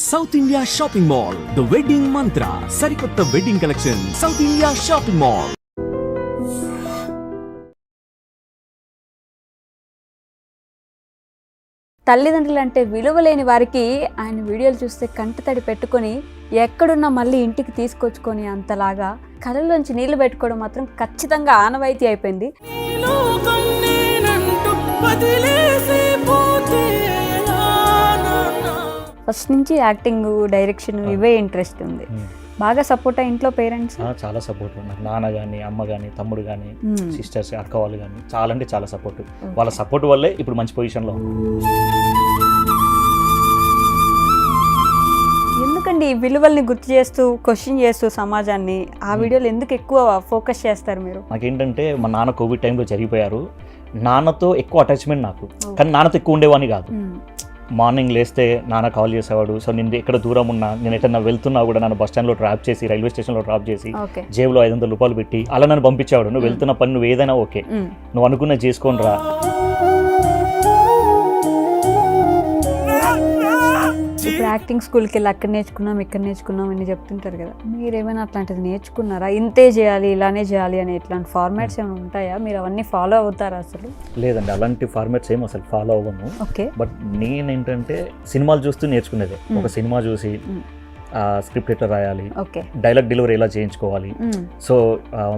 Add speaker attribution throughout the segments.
Speaker 1: South India shopping mall the wedding మంత్ర సరికొత్త wedding collection south India shopping mall.
Speaker 2: తల్లిదండ్రులు అంటే విలువలేని వారికి ఆయన వీడియోలు చూస్తే కంటతడి పెట్టుకొని ఎక్కడున్నా మళ్ళీ ఇంటికి తీసుకొచ్చుకొని అంతలాగా కళ్ళలోంచి నీళ్లు పెట్టుకోవడం మాత్రం ఖచ్చితంగా ఆనవాయితీ అయిపోయింది. ఫస్ట్ నుంచి యాక్టింగ్, డైరెక్షన్ ఇవే ఇంట్రెస్ట్ ఉంది. బాగా సపోర్ట్ ఇంట్లో పేరెంట్స్?
Speaker 3: చాలా సపోర్ట్. నాకు నాన్న కానీ, అమ్మ కానీ, తమ్ముడు కానీ, సిస్టర్స్, అక్క వాళ్ళు కానీ చాలా అంటే చాలా సపోర్ట్. వాళ్ళ సపోర్ట్ వల్లే ఇప్పుడు మంచి పొజిషన్లో ఉంది.
Speaker 2: ఎందుకండి ఈ విలువల్ని గుర్తు చేస్తూ క్వశ్చన్ చేస్తూ సమాజాన్ని ఆ వీడియోలు ఎందుకు ఎక్కువ ఫోకస్ చేస్తారు మీరు?
Speaker 3: నాకేంటంటే మా నాన్న కోవిడ్ టైంలో జరిగిపోయారు. నాన్నతో ఎక్కువ అటాచ్మెంట్ నాకు, కానీ నాన్నతో ఎక్కువ ఉండేవాడిని కాదు. మార్నింగ్ లేస్తే నాన్న కాల్ చేసేవాడు. సో నేను ఎక్కడ దూరం ఉన్నా, నేను ఎక్కడన్నా వెళ్తున్నా కూడా నన్ను బస్ స్టాండ్లో డ్రాప్ చేసి, రైల్వే స్టేషన్లో డ్రాప్ చేసి, జేబులో 500 రూపాయలు పెట్టి అలా నన్ను పంపించేవాడు. నువ్వు వెళ్తున్న పని నువ్వు ఏదైనా ఓకే, నువ్వు అనుకున్న చేసుకొని రా.
Speaker 2: ఇప్పుడు యాక్టింగ్ స్కూల్కి వెళ్ళి అక్కడ నేర్చుకున్నాం, ఇక్కడ నేర్చుకున్నాం అని చెప్తుంటారు కదా, మీరు ఏమైనా అట్లాంటిది నేర్చుకున్నారా? ఇంతే చేయాలి, ఇలానే చేయాలి అని ఇట్లాంటి ఫార్మాట్స్ ఏమైనా ఉంటాయా? మీరు అవన్నీ ఫాలో అవుతారా అసలు?
Speaker 3: లేదండి, అలాంటి ఫార్మాట్స్ ఏమి అసలు ఫాలో అవ్వను.
Speaker 2: ఓకే.
Speaker 3: బట్ నేనేంటంటే సినిమాలు చూస్తూ నేర్చుకునేది. ఒక సినిమా చూసి స్క్రిప్ట్ ఎట్లా రాయాలి, డైలాగ్ డెలివరీ ఎలా చేయించుకోవాలి, సో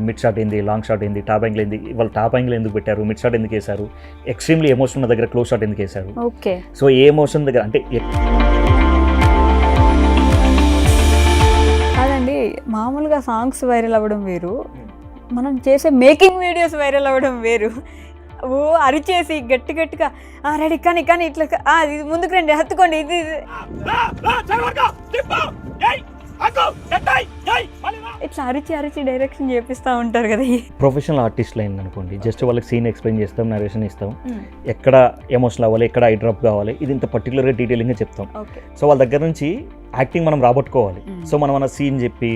Speaker 3: మిడ్ షాట్ ఏంది, లాంగ్ షాట్ ఏంది, టాప్ యాంగిల్ ఏంది, వాళ్ళు టాప్ యాంగిల్ ఎందుకు పెట్టారు, మిడ్ షాట్ ఎందుకు వేశారు, ఎక్స్ట్రీమ్లీ ఎమోషన్ ఉన్న దగ్గర క్లోజ్ షాట్ ఎందుకు వేశారు, సో ఏ ఎమోషన్ దగ్గర అంటే
Speaker 2: కాదండి. మామూలుగా సాంగ్స్ వైరల్ అవ్వడం వేరు, మనం చేసే మేకింగ్ వీడియోస్ వైరల్ అవ్వడం వేరు. ఓ అరిచేసి గట్టి గట్టిగా రెడీ కానీ కానీ ఇట్లా ఇది ముందుకు రండి, హత్తుకోండి, ఇది ఇట్లా అరిచి అరిచి డైరెక్షన్ చేపిస్తూ ఉంటారు కదా.
Speaker 3: ప్రొఫెషనల్ ఆర్టిస్ట్లు అయింది అనుకోండి, జస్ట్ వాళ్ళకి సీన్ ఎక్స్ప్లెయిన్ చేస్తాం, నరేషన్ ఇస్తాం, ఎక్కడ ఎమోషనల్ అవ్వాలి, ఎక్కడ ఐ డ్రాప్ కావాలి, ఇది ఇంత పర్టికులర్గా డీటెయిలింగ్గా చెప్తాం. సో వాళ్ళ దగ్గర నుంచి యాక్టింగ్ మనం రాబట్టుకోవాలి. సో మనం అన్న సీన్ చెప్పి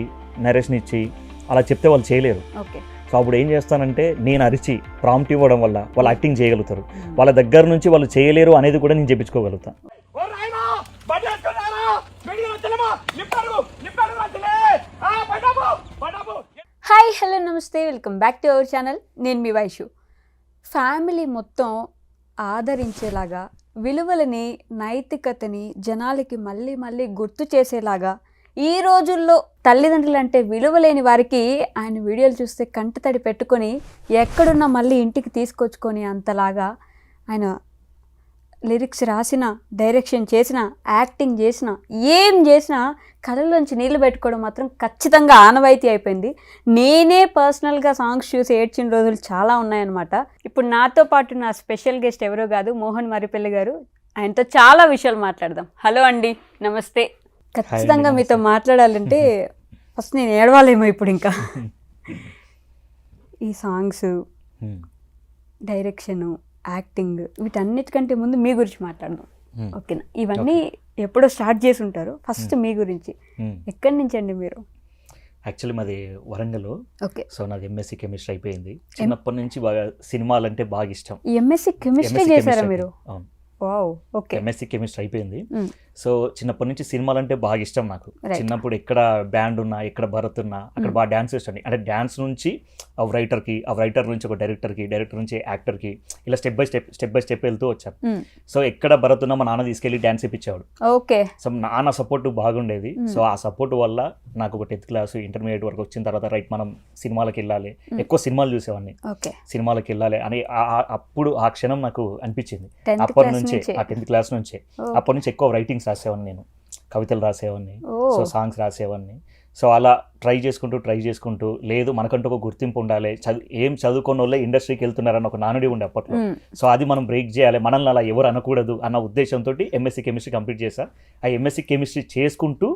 Speaker 3: నరేషన్ ఇచ్చి అలా చెప్తే వాళ్ళు చేయలేరు. సో అప్పుడు ఏం చేస్తానంటే నేను అరిచి ప్రాంప్ట్ ఇవ్వడం వల్ల వాళ్ళు యాక్టింగ్ చేయగలుగుతారు. వాళ్ళ దగ్గర నుంచి వాళ్ళు చేయలేరు అనేది కూడా నేను చెప్పించుకోగలుగుతాను.
Speaker 2: హాయ్, హలో, నమస్తే, welcome back to our channel. నేను మీ వైషు. ఫ్యామిలీ మొత్తం ఆదరించేలాగా, విలువలని, నైతికతని జనాలకి మళ్ళీ మళ్ళీ గుర్తు చేసేలాగా ఈ రోజుల్లో తల్లిదండ్రులు అంటే విలువలేని వారికి ఆయన వీడియోలు చూస్తే కంటతడి పెట్టుకొని ఎక్కడున్నా మళ్ళీ ఇంటికి తీసుకొచ్చుకొని అంతలాగా ఆయన లిరిక్స్ రాసిన, డైరెక్షన్ చేసిన, యాక్టింగ్ చేసిన, ఏం చేసినా కళ్ళలోంచి నీళ్లు పెట్టుకోవడం మాత్రం ఖచ్చితంగా ఆనవాయితీ అయిపోయింది. నేనే పర్సనల్గా సాంగ్స్ చూసి ఏడ్చిన రోజులు చాలా ఉన్నాయన్నమాట. ఇప్పుడు నాతో పాటు నా స్పెషల్ గెస్ట్ ఎవరో కాదు, మోహన్ మరిపల్లి గారు. ఆయనతో చాలా విషయాలు మాట్లాడదాం. హలో అండి, నమస్తే. ఖచ్చితంగా మీతో మాట్లాడాలంటే ఫస్ట్ నేను ఏడవాలేమో ఇప్పుడు. ఇంకా ఈ సాంగ్స్, డైరెక్షను, యాక్టింగ్, వీటన్నిటికంటే ముందు మీ గురించి మాట్లాడదాం, ఓకేనా? ఇవన్నీ ఎప్పుడో స్టార్ట్ చేసి ఉంటారు. ఫస్ట్ మీ గురించి, ఎక్కడి నుంచి అండి మీరు?
Speaker 3: యాక్చువల్లీ మాది వరంగల్. ఓకే. సో నాది ఎంఎస్సీ కెమిస్ట్రీ అయిపోయింది. చిన్నప్పటి నుంచి బాగా సినిమాలు అంటే బాగా ఇష్టం.
Speaker 2: ఎంఎస్సీ కెమిస్ట్రీ చేశారా మీరు?
Speaker 3: అవును.
Speaker 2: Wow, okay.
Speaker 3: ఎంఎస్సీ కెమిస్ట్రీ అయిపోయింది. సో చిన్నప్పటి నుంచి సినిమాలు అంటే బాగా ఇష్టం నాకు. చిన్నప్పుడు ఎక్కడ బ్యాండ్ ఉన్నా, ఎక్కడ భరత్ ఉన్నా అక్కడ బాగా డ్యాన్స్ చేస్తాను. అంటే డ్యాన్స్ నుంచి రైటర్కి, రైటర్ నుంచి ఒక డైరెక్టర్కి, డైరెక్టర్ నుంచి యాక్టర్కి, ఇలా స్టెప్ బై స్టెప్ వెళ్తూ వచ్చాను. సో ఎక్కడ భరత్ ఉన్నా మా నాన్న తీసుకెళ్ళి డ్యాన్స్ ఇప్పించేవాడు.
Speaker 2: ఓకే.
Speaker 3: సో నాన్న సపోర్ట్ బాగుండేది. సో ఆ సపోర్ట్ వల్ల నాకు ఒక 10th క్లాస్, ఇంటర్మీడియట్ వరకు వచ్చిన తర్వాత రైట్ మనం సినిమాలకు వెళ్ళాలి, ఎక్కువ సినిమాలు చూసేవాడిని, సినిమాలకు వెళ్ళాలి అని అప్పుడు ఆ క్షణం నాకు అనిపించింది. అప్పటి నుంచే, ఆ 10th క్లాస్ నుంచే అప్పటి నుంచి ఎక్కువ రైటింగ్స్ రాసేవాడిని, నేను కవితలు రాసేవాడిని, సో సాంగ్స్ రాసేవాడిని. సో అలా ట్రై చేసుకుంటూ లేదు మనకంటూ ఒక గుర్తింపు ఉండాలి, ఏం చదువుకున్న వాళ్ళే ఇండస్ట్రీకి వెళ్తున్నారన్న ఒక నానుడి ఉండే అప్పట్లో. సో అది మనం బ్రేక్ చేయాలి, మనల్ని అలా ఎవరు అనకూడదు అన్న ఉద్దేశంతో ఎంఎస్సీ కెమిస్ట్రీ కంప్లీట్ చేశా. ఆ ఎంఎస్సీ కెమిస్ట్రీ చేసుకుంటూ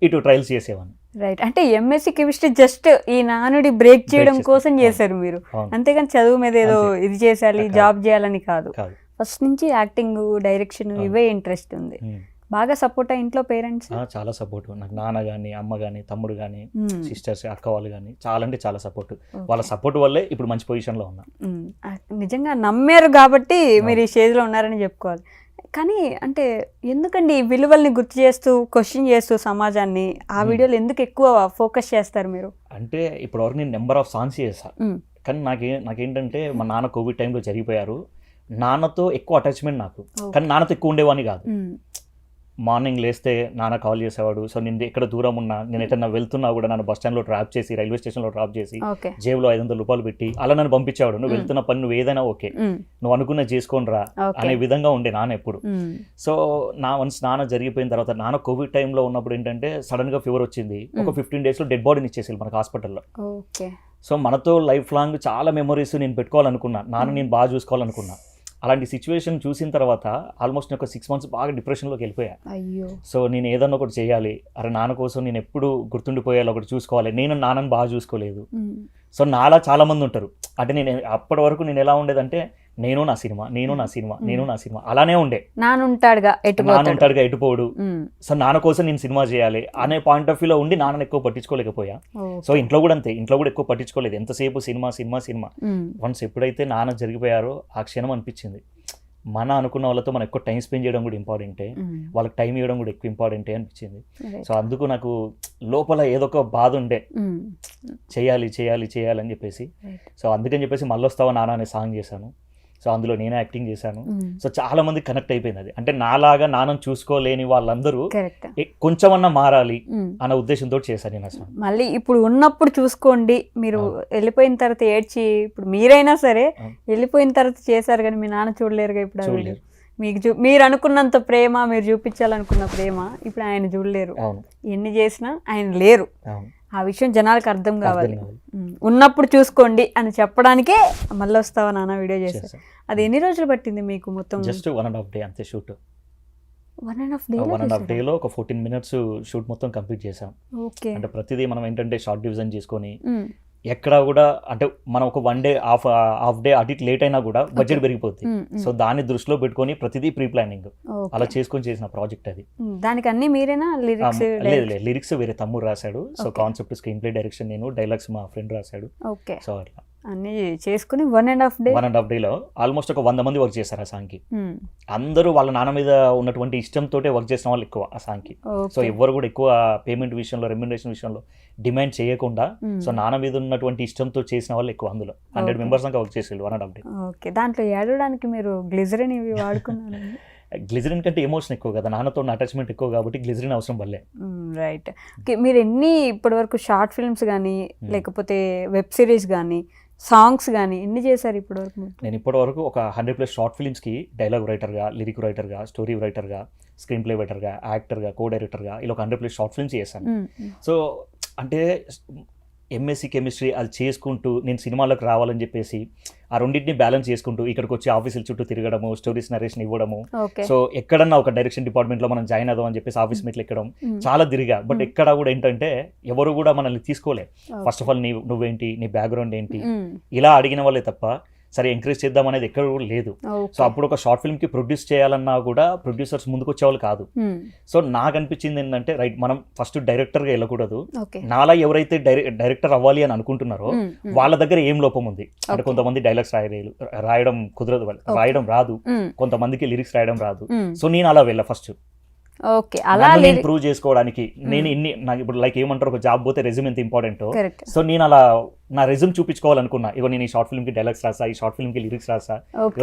Speaker 3: ఇటు ట్రయల్స్ చేసేవాడిని.
Speaker 2: రైట్. అంటే ఎంఎస్సీ కెమిస్ట్రీ జస్ట్ ఈ నానుడి బ్రేక్ చేయడం కోసం చేశారు మీరు, అంతేగాని చదువు మీద ఏదో ఇది చేయాలి, జాబ్ చేయాలని కాదు. ఫస్ట్ నుంచి యాక్టింగ్, డైరెక్షన్ ఇవే ఇంట్రెస్ట్ ఉంది. బాగా సపోర్ట్ ఇంట్లో పేరెంట్స్?
Speaker 3: చాలా సపోర్ట్. నాకు నాన్న కానీ, అమ్మ కానీ, తమ్ముడు కానీ, సిస్టర్స్, అక్క వాళ్ళు కానీ చాలా అంటే చాలా సపోర్ట్. వాళ్ళ సపోర్ట్ వల్లే ఇప్పుడు మంచి పొజిషన్లో ఉన్నా.
Speaker 2: నిజంగా నమ్మారు కాబట్టి మీరు ఈ స్టేజ్లో ఉన్నారని చెప్పుకోవాలి. కానీ అంటే ఎందుకండి ఈ విలువల్ని గుర్తు చేస్తూ క్వశ్చన్ చేస్తూ సమాజాన్ని ఆ వీడియోలు ఎందుకు ఎక్కువ ఫోకస్ చేస్తారు మీరు?
Speaker 3: అంటే ఇప్పటివరకు నేను నెంబర్ ఆఫ్ సాంగ్స్ చేశాను, కానీ నాకేంటంటే మా నాన్న కోవిడ్ టైంలో జరిగిపోయారు. నాన్నతో ఎక్కువ అటాచ్మెంట్ నాకు, కానీ నాన్నతో ఎక్కువ ఉండేవాడిని కాదు. మార్నింగ్ లేస్తే నాన్న కాల్ చేసేవాడు. సో నేను ఎక్కడ దూరం ఉన్నా, నేను ఎక్కడన్నా వెళ్తున్నా కూడా నన్ను బస్ స్టాండ్లో డ్రాప్ చేసి, రైల్వే స్టేషన్లో డ్రాప్ చేసి, జేబులో 500 రూపాయలు పెట్టి అలా నన్ను పంపించేవాడు. నువ్వు వెళ్తున్న పని నువ్వు ఏదైనా ఓకే, నువ్వు అనుకున్న చేసుకొని రా అనే విధంగా ఉండే నాన్న ఎప్పుడు. సో వన్స్ నాన్న జరిగిపోయిన తర్వాత, నాన్న కోవిడ్ టైంలో ఉన్నప్పుడు ఏంటంటే సడన్ గా ఫీవర్ వచ్చింది. ఒక 15 days డెడ్ బాడీని ఇచ్చేసి మనకు హాస్పిటల్లో. సో మనతో లైఫ్ లాంగ్ చాలా మెమరీస్ నేను పెట్టుకోవాలనుకున్నా, నాన్న నేను బాగా చూసుకోవాలనుకున్నా. అలాంటి సిచ్యువేషన్ చూసిన తర్వాత ఆల్మోస్ట్ ఒక 6 months బాగా డిప్రెషన్లోకి వెళ్ళిపోయా. సో నేను ఏదన్నా ఒకటి చేయాలి, అరే నాన్న కోసం నేను ఎప్పుడు గుర్తుండిపోయాలి, ఒకటి చూసుకోవాలి. నేను నాన్నని బాగా చూసుకోలేదు. సో నాలా చాలా మంది ఉంటారు. అంటే నేను అప్పటి వరకు నేను ఎలా ఉండేదంటే, నేను నా సినిమా, నేను నా సినిమా, నేను నా సినిమా అలానే ఉండే.
Speaker 2: నాన్న ఉంటాడుగా
Speaker 3: ఎటుపోడు. సో నాన్న కోసం నేను సినిమా చేయాలి అనే పాయింట్ ఆఫ్ వ్యూలో ఉండి నాన్నని ఎక్కువ పట్టించుకోలేకపోయా. సో ఇంట్లో కూడా అంతే, ఇంట్లో కూడా ఎక్కువ పట్టించుకోలేదు. ఎంతసేపు సినిమా సినిమా సినిమా. వన్స్ ఎప్పుడైతే నాన్న జరిగిపోయారో ఆ క్షణం అనిపించింది, మన అనుకున్న వాళ్ళతో మనం ఎక్కువ టైం స్పెండ్ చేయడం కూడా ఇంపార్టెంటే, వాళ్ళకి టైం ఇవ్వడం కూడా ఎక్కువ ఇంపార్టెంటే అనిపించింది. సో అందుకు నాకు లోపల ఏదో ఒక బాధ ఉండే, చేయాలి చేయాలి చేయాలి అని చెప్పేసి. సో అందుకని చెప్పేసి మళ్ళొస్తావా నాన్న అనే సాంగ్ చేశాను. సో అందులో నేనే యాక్టింగ్ చేశాను. సో చాలా మంది కనెక్ట్ అయిపోయింది అది. అంటే నాలాగా నాన్నను చూసుకోలేని వాళ్ళందరూ కొంచెమన్నా మారాలి అన్న ఉద్దేశంతో చేశాను నేను అసలు.
Speaker 2: మళ్ళీ ఇప్పుడు ఉన్నప్పుడు చూసుకోండి, మీరు వెళ్ళిపోయిన తర్వాత ఏడ్చి, ఇప్పుడు మీరైనా సరే వెళ్ళిపోయిన తర్వాత చేశారు కానీ మీ నాన్న చూడలేరుగా ఇప్పుడు. మీకు మీరు అనుకున్నంత ప్రేమ, మీరు చూపించాలనుకున్న ప్రేమ ఇప్పుడు ఆయన చూడలేరు. ఎన్ని చేసినా ఆయన లేరు. ఆ విషయం జనాలకు అర్థం కావాలి. ఉన్నప్పుడు చూసుకోండి అని చెప్పడానికే మళ్ళీ వస్తావా నాన్న వీడియో చేశారు. అది ఎన్ని రోజులు పట్టింది మీకు మొత్తం?
Speaker 3: జస్ట్ 1.5 day అంతే షూట్.
Speaker 2: 1.5
Speaker 3: డేలో ఒక 14 minutes షూట్ మొత్తం కంప్లీట్ చేసాం. అంటే ప్రతిదీ మనం ఏంటంటే షార్ట్ డివిజన్ చేసుకొని, ఎక్కడ కూడా అంటే మనం ఒక 1 day హాఫ్ డే అటు ఇటు లేట్ అయినా కూడా బడ్జెట్ పెరిగిపోద్ది. సో దాన్ని దృష్టిలో పెట్టుకొని ప్రతిదీ ప్రీ ప్లానింగ్ అలా చేసుకొని చేసిన ప్రాజెక్ట్ అది.
Speaker 2: దానికి అన్ని మీరేనా?
Speaker 3: లేదు, లిరిక్స్ వేరే తమ్ముడు రాశాడు. So concept, screen play, direction నేను, డైలాగ్స్ మా ఫ్రెండ్ రాశాడు. సో అట్లా
Speaker 2: అన్ని చేసుకుని 1.5
Speaker 3: డేలో ఆల్మోస్ట్ ఒక 100 మంది వర్క్ చేశారు ఆ సాంగ్కి. అందరూ వాళ్ళ నాన్న మీద ఉన్నటువంటి ఇష్టంతో వర్క్ చేసిన వాళ్ళు ఎక్కువ ఆ సాంగ్కి. సో ఎవరు కూడా ఎక్కువ పేమెంట్ విషయంలో, రెమ్యునరేషన్ విషయంలో డిమాండ్ చేయకుండా, సో నాన్న మీద ఉన్నటువంటి ఇష్టంతో చేసిన వాళ్ళు ఎక్కువ. అందులో 100 members దాకా వర్క్ చేసేవాళ్ళు 1.5 day.
Speaker 2: ఓకే, దాంట్లో ఏడవడానికి మీరు గ్లిజరిన్ ఇవి వాడుకున్నారు?
Speaker 3: గ్లిజరిన్ కంటే ఎమోషన్ ఎక్కువ కదా, నాన్నతో అటాచ్మెంట్ ఎక్కువ కాబట్టి గ్లిజరిన్ అవసరం పడలే.
Speaker 2: రైట్. ఓకే, మీరు ఎన్ని ఇప్పటివరకు షార్ట్ ఫిల్మ్స్ కానీ లేకపోతే వెబ్ సిరీస్ కానీ సాంగ్స్ కానీ ఎన్ని చేశారు ఇప్పటివరకు?
Speaker 3: నేను ఇప్పటివరకు ఒక 100+ షార్ట్ ఫిల్మ్స్కి డైలాగ్ రైటర్గా, లిరిక్ రైటర్గా, స్టోరీ రైటర్గా, స్క్రీన్ ప్లే రైటర్గా, యాక్టర్గా, కో డైరెక్టర్గా ఇలా ఒక 100+ షార్ట్ ఫిల్మ్స్ చేశాను. సో అంటే ఎంఎస్సి కెమిస్ట్రీ అది చేసుకుంటూ నేను సినిమాలకు రావాలని చెప్పేసి ఆ రెండింటిని బ్యాలెన్స్ చేసుకుంటూ ఇక్కడికి వచ్చి ఆఫీసుల చుట్టూ తిరగడము, స్టోరీస్ నరేషన్ ఇవ్వడము. సో ఎక్కడన్నా ఒక డైరెక్షన్ డిపార్ట్మెంట్లో మనం జాయిన్ అవుదాం అని చెప్పేసి ఆఫీస్ మీట్లు ఎక్కడం చాలా తిరిగా. బట్ ఎక్కడ కూడా ఏంటంటే ఎవరు కూడా మనల్ని తీసుకోలే. ఫస్ట్ ఆఫ్ ఆల్ నువ్వేంటి, నీ బ్యాక్గ్రౌండ్ ఏంటి ఇలా అడిగిన వాళ్ళే తప్ప సరే ఎంకరేజ్ చేద్దాం అనేది ఎక్కడ కూడా లేదు. సో అప్పుడు ఒక షార్ట్ ఫిల్మ్కి ప్రొడ్యూస్ చేయాలన్నా కూడా ప్రొడ్యూసర్స్ ముందుకు వచ్చేవాళ్ళు కాదు. సో నాకు అనిపించింది ఏంటంటే రైట్, మనం ఫస్ట్ డైరెక్టర్గా వెళ్ళకూడదు. నాలా ఎవరైతే డైరెక్టర్ అవ్వాలి అని అనుకుంటున్నారో వాళ్ళ దగ్గర ఏం లోపం ఉంది అంటే, కొంతమంది డైలాగ్స్ రాయడం కుదరదు, రాయడం రాదు, కొంతమందికి లిరిక్స్ రాయడం రాదు. సో నేను అలా వెళ్ళా ఫస్ట్. నేను ప్రూవ్ చేసుకోవడానికి. నేను నాకు ఇప్పుడు లైక్ ఏమంటారు, ఒక జాబ్ పోతే రెజ్యూమ్ ఎంత ఇంపార్టెంట్. సో నేను అలా నా రెజ్యూమ్ చూపించుకోవాలనుకున్నా. ఇగో నేను ఈ షార్ట్ ఫిల్మ్ కి డైలాగ్స్ రాసా, ఈ షార్ట్ ఫిల్మ్ కి లిరిక్స్ రాసా,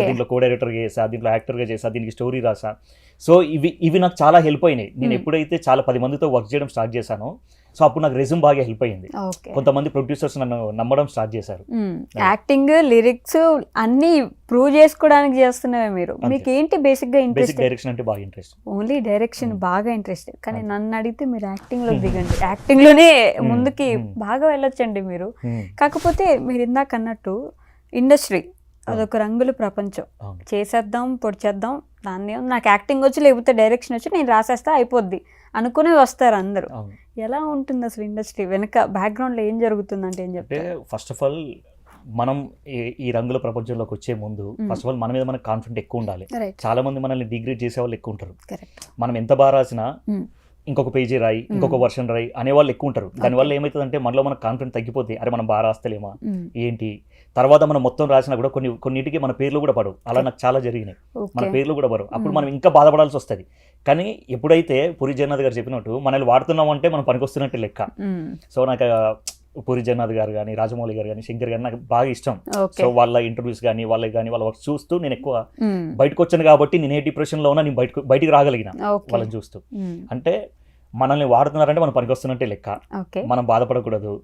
Speaker 3: దీంట్లో కో డైరెక్టర్ గా చేసా, దీంట్లో యాక్టర్ గా చేసా, దీనికి స్టోరీ రాసా. సో ఇవి నాకు చాలా హెల్ప్ అయినాయి. నేను ఎప్పుడైతే చాలా 10 మందితో వర్క్ చేయడం స్టార్ట్ చేశానో, సో అప్పుడు నాకు రెజ్యూమ్ బాగా హెల్ప్ అయింది. కొంతమంది ప్రొడ్యూసర్స్ నన్ను నమ్మడం స్టార్ట్ చేశారు.
Speaker 2: యాక్టింగ్, లిరిక్స్ అన్ని ప్రూవ్ చేసుకోవడానికి చేస్తున్నవే మీరు. మీకు ఏంటి బేసిక్ గా ఇంట్రెస్ట్?
Speaker 3: డైరెక్షన్ అంటే బాగా ఇంట్రెస్ట్.
Speaker 2: ఓన్లీ డైరెక్షన్ బాగా ఇంట్రెస్ట్. కానీ నన్ను అడిగితే మీరు యాక్టింగ్ లో దిగండి, యాక్టింగ్ లోనే ముందుకి బాగా వెళ్ళొచ్చండి మీరు. కాకపోతే మీరు ఇందాక అన్నట్టు ఇండస్ట్రీ అదొక రంగుల ప్రపంచం. చేసేద్దాం, పొడిచేద్దాం, దాన్ని నాకు యాక్టింగ్ వచ్చి లేకపోతే డైరెక్షన్ వచ్చి నేను రాసేస్తా అయిపోద్ది అనుకునే వస్తారు అందరూ. ఎలా ఉంటుంది అసలు ఇండస్ట్రీ వెనక బ్యాక్గ్రౌండ్లో ఏం జరుగుతుందంటే ఏం చెప్తే?
Speaker 3: ఫస్ట్ ఆఫ్ ఆల్ మనం ఈ రంగుల ప్రపంచంలోకి వచ్చే ముందు ఫస్ట్ ఆఫ్ ఆల్ మన మీద మనకు కాన్ఫిడెంట్ ఎక్కువ ఉండాలి. చాలా మంది మనల్ని డిగ్రేడ్ చేసే వాళ్ళు ఎక్కువ ఉంటారు. మనం ఎంత బాగా రాసినా ఇంకొక పేజీ రాయి, ఇంకొక వర్షన్ రాయి అనేవాళ్ళు ఎక్కువ ఉంటారు. దానివల్ల ఏమవుతుందంటే మనలో మన కాన్ఫిడెన్స్ తగ్గిపోతే, అరే మనం బాగా రాస్తలేమా ఏంటి, తర్వాత మనం మొత్తం రాసినా కూడా కొన్నిటికి మన పేర్లు కూడా పడవు. అలా నాకు చాలా జరిగినాయి, మన పేర్లు కూడా పడవు. అప్పుడు మనం ఇంకా బాధపడాల్సి వస్తుంది. కానీ ఎప్పుడైతే పూరి జగన్నాథ్ గారు చెప్పినట్టు మనల్ని వాడుతున్నాం అంటే మనం పనికొస్తున్నట్టు లెక్క. సో నాకు పూరి జగన్నాథ్ గారు కానీ, రాజమౌళి గారు కానీ, శంకర్ గారు నాకు బాగా ఇష్టం. సో వాళ్ళ ఇంటర్వ్యూస్ కానీ, వాళ్ళకి కానీ, వాళ్ళ వర్క్ చూస్తూ నేను ఎక్కువ బయటకు వచ్చాను కాబట్టి నేను ఏ డిప్రెషన్లో ఉన్నా నేను బయటికి రాగలిగిన వాళ్ళని చూస్తూ. అంటే మనల్ని వాడుతున్నారంటే మనం పనికొస్తున్నట్టే లెక్క, మనం బాధపడకూడదు.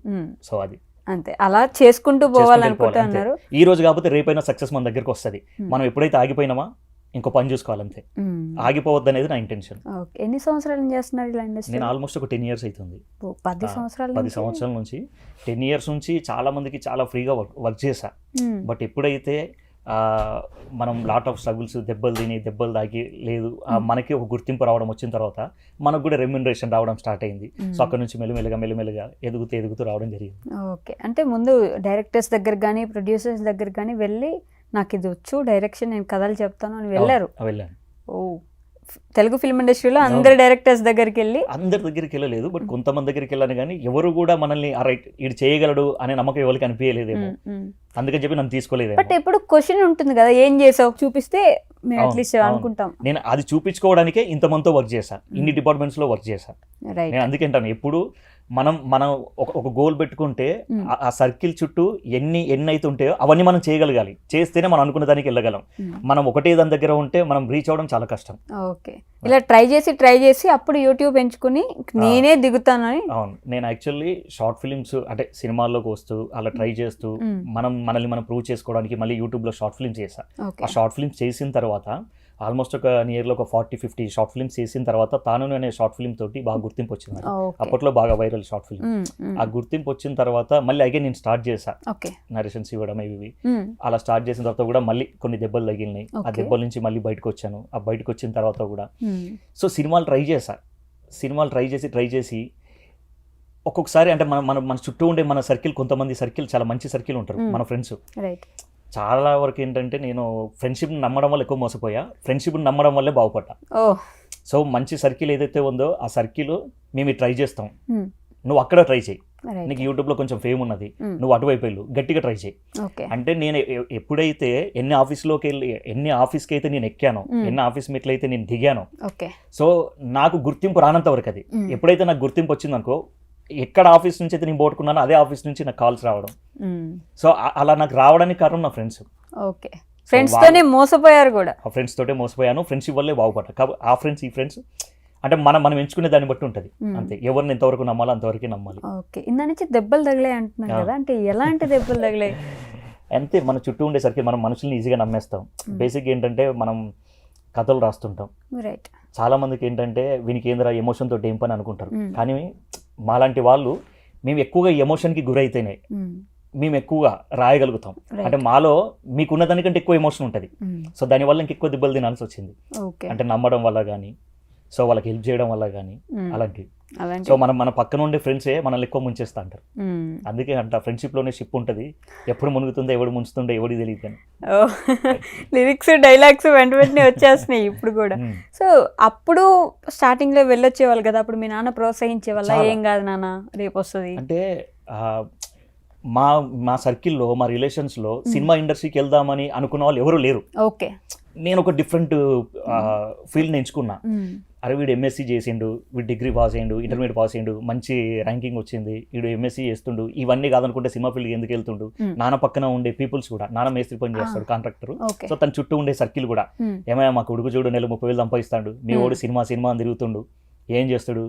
Speaker 3: సో అది
Speaker 2: అంతే, అలా చేసుకుంటూ పోవాలనుకుంటున్నారు.
Speaker 3: ఈ రోజు కాకపోతే రేపైనా సక్సెస్ మన దగ్గరకు వస్తుంది. మనం ఎప్పుడైతే ఆగిపోయినామా ఇంకో పని చూసుకోవాలంతే, ఆగిపోవద్దు అనేది నా ఇంటెన్షన్.
Speaker 2: ఎన్ని సంవత్సరాలు చేస్తున్నారు ఇలా ఇండస్ట్రీ?
Speaker 3: నేను ఆల్మోస్ట్ ఒక 10 years అవుతుంది.
Speaker 2: 10 సంవత్సరాల నుంచి
Speaker 3: 10 years నుంచి చాలా మందికి చాలా ఫ్రీగా వర్క్ చేశా. బట్ ఎప్పుడైతే మనం లాట్ ఆఫ్ స్ట్రగుల్స్, దెబ్బలు తాకి లేదు, మనకి ఒక గుర్తింపు రావడం వచ్చిన తర్వాత మనకు కూడా రెమ్యునరేషన్ రావడం స్టార్ట్ అయింది. సో అక్కడ నుంచి మెల్లిమెల్లిగా ఎదుగుతూ రావడం జరిగింది.
Speaker 2: ఓకే, అంటే ముందు డైరెక్టర్స్ దగ్గర కానీ, ప్రొడ్యూసర్స్ దగ్గర కానీ వెళ్ళి నాకు ఇది వచ్చు, డైరెక్షన్, నేను కథలు చెప్తాను అని వెళ్ళాను. ఓ, తెలుగు ఫిల్మ్ ఇండస్ట్రీలో అందరి డైరెక్టర్స్ దగ్గరికి
Speaker 3: వెళ్ళలేదు, బట్ కొంతమంది దగ్గరికి వెళ్ళాను. కానీ ఎవరు కూడా మనల్ని రైట్ ఇది చేయగలడు అనే నమ్మకం ఎవరికి అనిపించలేదేమో, అందుకని చెప్పి నన్ను తీసుకోలేదు.
Speaker 2: బట్ ఇప్పుడు క్వశ్చన్ ఉంటుంది కదా, ఏం చేసావు చూపిస్తే మేము అట్లీస్ట్ అనుకుంటాం.
Speaker 3: నేను అది చూపించుకోవడానికే ఇంతమందితో వర్క్ చేశా, ఇన్ని డిపార్ట్మెంట్స్ లో వర్క్ చేశా. నేను అందుకే అంటాను, ఎప్పుడు మనం ఒక గోల్ పెట్టుకుంటే ఆ సర్కిల్ చుట్టూ ఎన్ని అయితే ఉంటాయో అవన్నీ మనం చేయగలగాలి. చేస్తేనే మనం అనుకున్న దానికి వెళ్ళగలం. మనం ఒకటే దాని దగ్గర ఉంటే మనం రీచ్ అవ్వడం చాలా కష్టం.
Speaker 2: ఓకే, ఇలా ట్రై చేసి అప్పుడు యూట్యూబ్ ఎంచుకుని నేనే దిగుతానని.
Speaker 3: అవును, నేను యాక్చువల్లీ షార్ట్ ఫిలిమ్స్ అంటే సినిమాల్లోకి వస్తూ అలా ట్రై చేస్తూ మనల్ని మనం ప్రూవ్ చేసుకోవడానికి మళ్ళీ యూట్యూబ్లో షార్ట్ ఫిల్మ్స్ చేశా. ఆ షార్ట్ ఫిల్మ్స్ చేసిన తర్వాత ఆల్మోస్ట్ ఒక నియర్లో ఒక 40-50 షార్ట్ ఫిల్మ్స్ చేసిన తర్వాత తాను అనే షార్ట్ ఫిల్మ్ తోటి బాగా గుర్తింపు వచ్చింది. అప్పట్లో బాగా వైరల్ షార్ట్ ఫిల్మ్. ఆ గుర్తింపు వచ్చిన తర్వాత మళ్ళీ అగైన్ నేను స్టార్ట్ చేశా నరేషన్స్ ఇవ్వడం ఇవి. అలా స్టార్ట్ చేసిన తర్వాత కూడా మళ్ళీ కొన్ని దెబ్బలు తగిలినాయి. ఆ దెబ్బల నుంచి మళ్ళీ బయటకు వచ్చాను. ఆ బయటకు వచ్చిన తర్వాత కూడా సో సినిమాలు ట్రై చేసి ఒక్కొక్కసారి అంటే మన చుట్టూ ఉండే మన సర్కిల్, కొంతమంది సర్కిల్ చాలా మంచి సర్కిల్ ఉంటారు మన ఫ్రెండ్స్. చాలా వరకు ఏంటంటే నేను ఫ్రెండ్షిప్ని నమ్మడం వల్ల ఎక్కువ మోసపోయా, ఫ్రెండ్షిప్ని నమ్మడం వల్లే బాగుపడ్డా. సో మంచి సర్కిల్ ఏదైతే ఉందో ఆ సర్కిల్ మేము ట్రై చేస్తాం, నువ్వు అక్కడ ట్రై చేయి, నీకు యూట్యూబ్లో కొంచెం ఫేమ్ ఉన్నది, నువ్వు అటువైపు వెళ్ళు, గట్టిగా ట్రై చేయి. అంటే నేను ఎప్పుడైతే ఎన్ని ఆఫీస్కి అయితే నేను ఎక్కానో, ఎన్ని ఆఫీస్ మెట్లు అయితే నేను దిగానో, సో నాకు గుర్తింపు రానంత వరకు అది. ఎప్పుడైతే నాకు గుర్తింపు వచ్చిందనుకో, ఎక్కడ ఆఫీస్ నుంచి అయితే నేను పోట్టుకున్నానో అదే ఆఫీస్ నుంచి నాకు కాల్స్ రావడం. సో అలా నాకు రావడానికి కారణం నా ఫ్రెండ్స్.
Speaker 2: ఓకే, ఫ్రెండ్స్ తోనే మోసపోయారు కూడా.
Speaker 3: ఫ్రెండ్స్ తోటే మోసపోయాను, ఫ్రెండ్షిప్ వల్లే బాగుపడ్డా. కాబట్టి ఆ ఫ్రెండ్స్ ఈ ఫ్రెండ్స్ అంటే మనం ఎంచుకునే దాన్ని బట్టి ఉంటుంది అంతే. ఎవరిని ఎంతవరకు నమ్మాలో అంతవరకే నమ్మాలి.
Speaker 2: ఓకే, ఇందా నుంచి దెబ్బలు తగిలాయి అంటున్నాను కదా, అంటే ఎలాంటి దెబ్బలు తగిలాయి?
Speaker 3: అంతే, మన చుట్టూ ఉండేసరికి మనం మనుషుల్ని ఈజీగా నమ్మేస్తాం. బేసిక్ ఏంటంటే మనం కథలు రాస్తుంటాం. చాలా మందికి ఏంటంటే వీనికి ఏందిరా ఎమోషన్ తోటి ఏం పని అనుకుంటారు. కానీ మాలాంటి వాళ్ళు మేము ఎక్కువగా ఎమోషన్కి గురైతేనే మేము ఎక్కువగా రాయగలుగుతాం. అంటే మాలో మీకున్న దానికంటే ఎక్కువ ఎమోషన్ ఉంటుంది. సో దానివల్ల ఇంకెక్కువ దెబ్బలు తినాల్సి వచ్చింది. అంటే నమ్మడం వల్ల కానీ, సో వాళ్ళకి హెల్ప్ చేయడం వల్ల కానీ, అలాంటివి. సో మన పక్కన ఉండే ఫ్రెండ్సే మనల్ని ఎక్కువ ముంచేస్తా అంటారు. అందుకే అంట ఫ్రెండ్షిప్లోనే షిప్ ఉంటుంది, ఎప్పుడు మునుగుతుందో ఎవడు ముంచుతుందో ఎవడికి తెలియదు కానీ.
Speaker 2: లిరిక్స్ డైలాగ్స్ వెంటనే వచ్చేస్తున్నాయి ఇప్పుడు కూడా. సో అప్పుడు స్టార్టింగ్ లో వెళ్ళొచ్చేవాళ్ళు కదా, అప్పుడు మీ నాన్న ప్రోత్సహించే వల్ల ఏం కాదు నాన్న రేపు వస్తుంది
Speaker 3: అంటే. మా సర్కిల్లో, మా రిలేషన్స్లో సినిమా ఇండస్ట్రీకి వెళ్దామని అనుకున్న వాళ్ళు ఎవరు లేరు.
Speaker 2: ఓకే,
Speaker 3: నేను ఒక డిఫరెంట్ ఫీల్డ్ని ఎంచుకున్నా. అరే వీడు ఎంఎస్సీ చేసిండు, వీడు డిగ్రీ పాస్ అయ్యిండు, ఇంటర్మీడియట్ పాస్ అయ్యిండు, మంచి ర్యాంకింగ్ వచ్చింది, వీడు ఎంఎస్సీ చేస్తుండు, ఇవన్నీ కాదనుకుంటే సినిమా ఫీల్డ్కి ఎందుకు వెళ్తుండు. నాన్న పక్కన ఉండే పీపుల్స్ కూడా, నాన్న మేస్త్రి పని చేస్తాడు, కాంట్రాక్టర్. సో తన చుట్టూ ఉండే సర్కిల్ కూడా, ఏమయ్యా మా కొడుకు చూడు నెల 30,000 సంపాదిస్తాడు, మీ వాడు సినిమా అని తిరుగుతుండు, ఏం చేస్తాడు,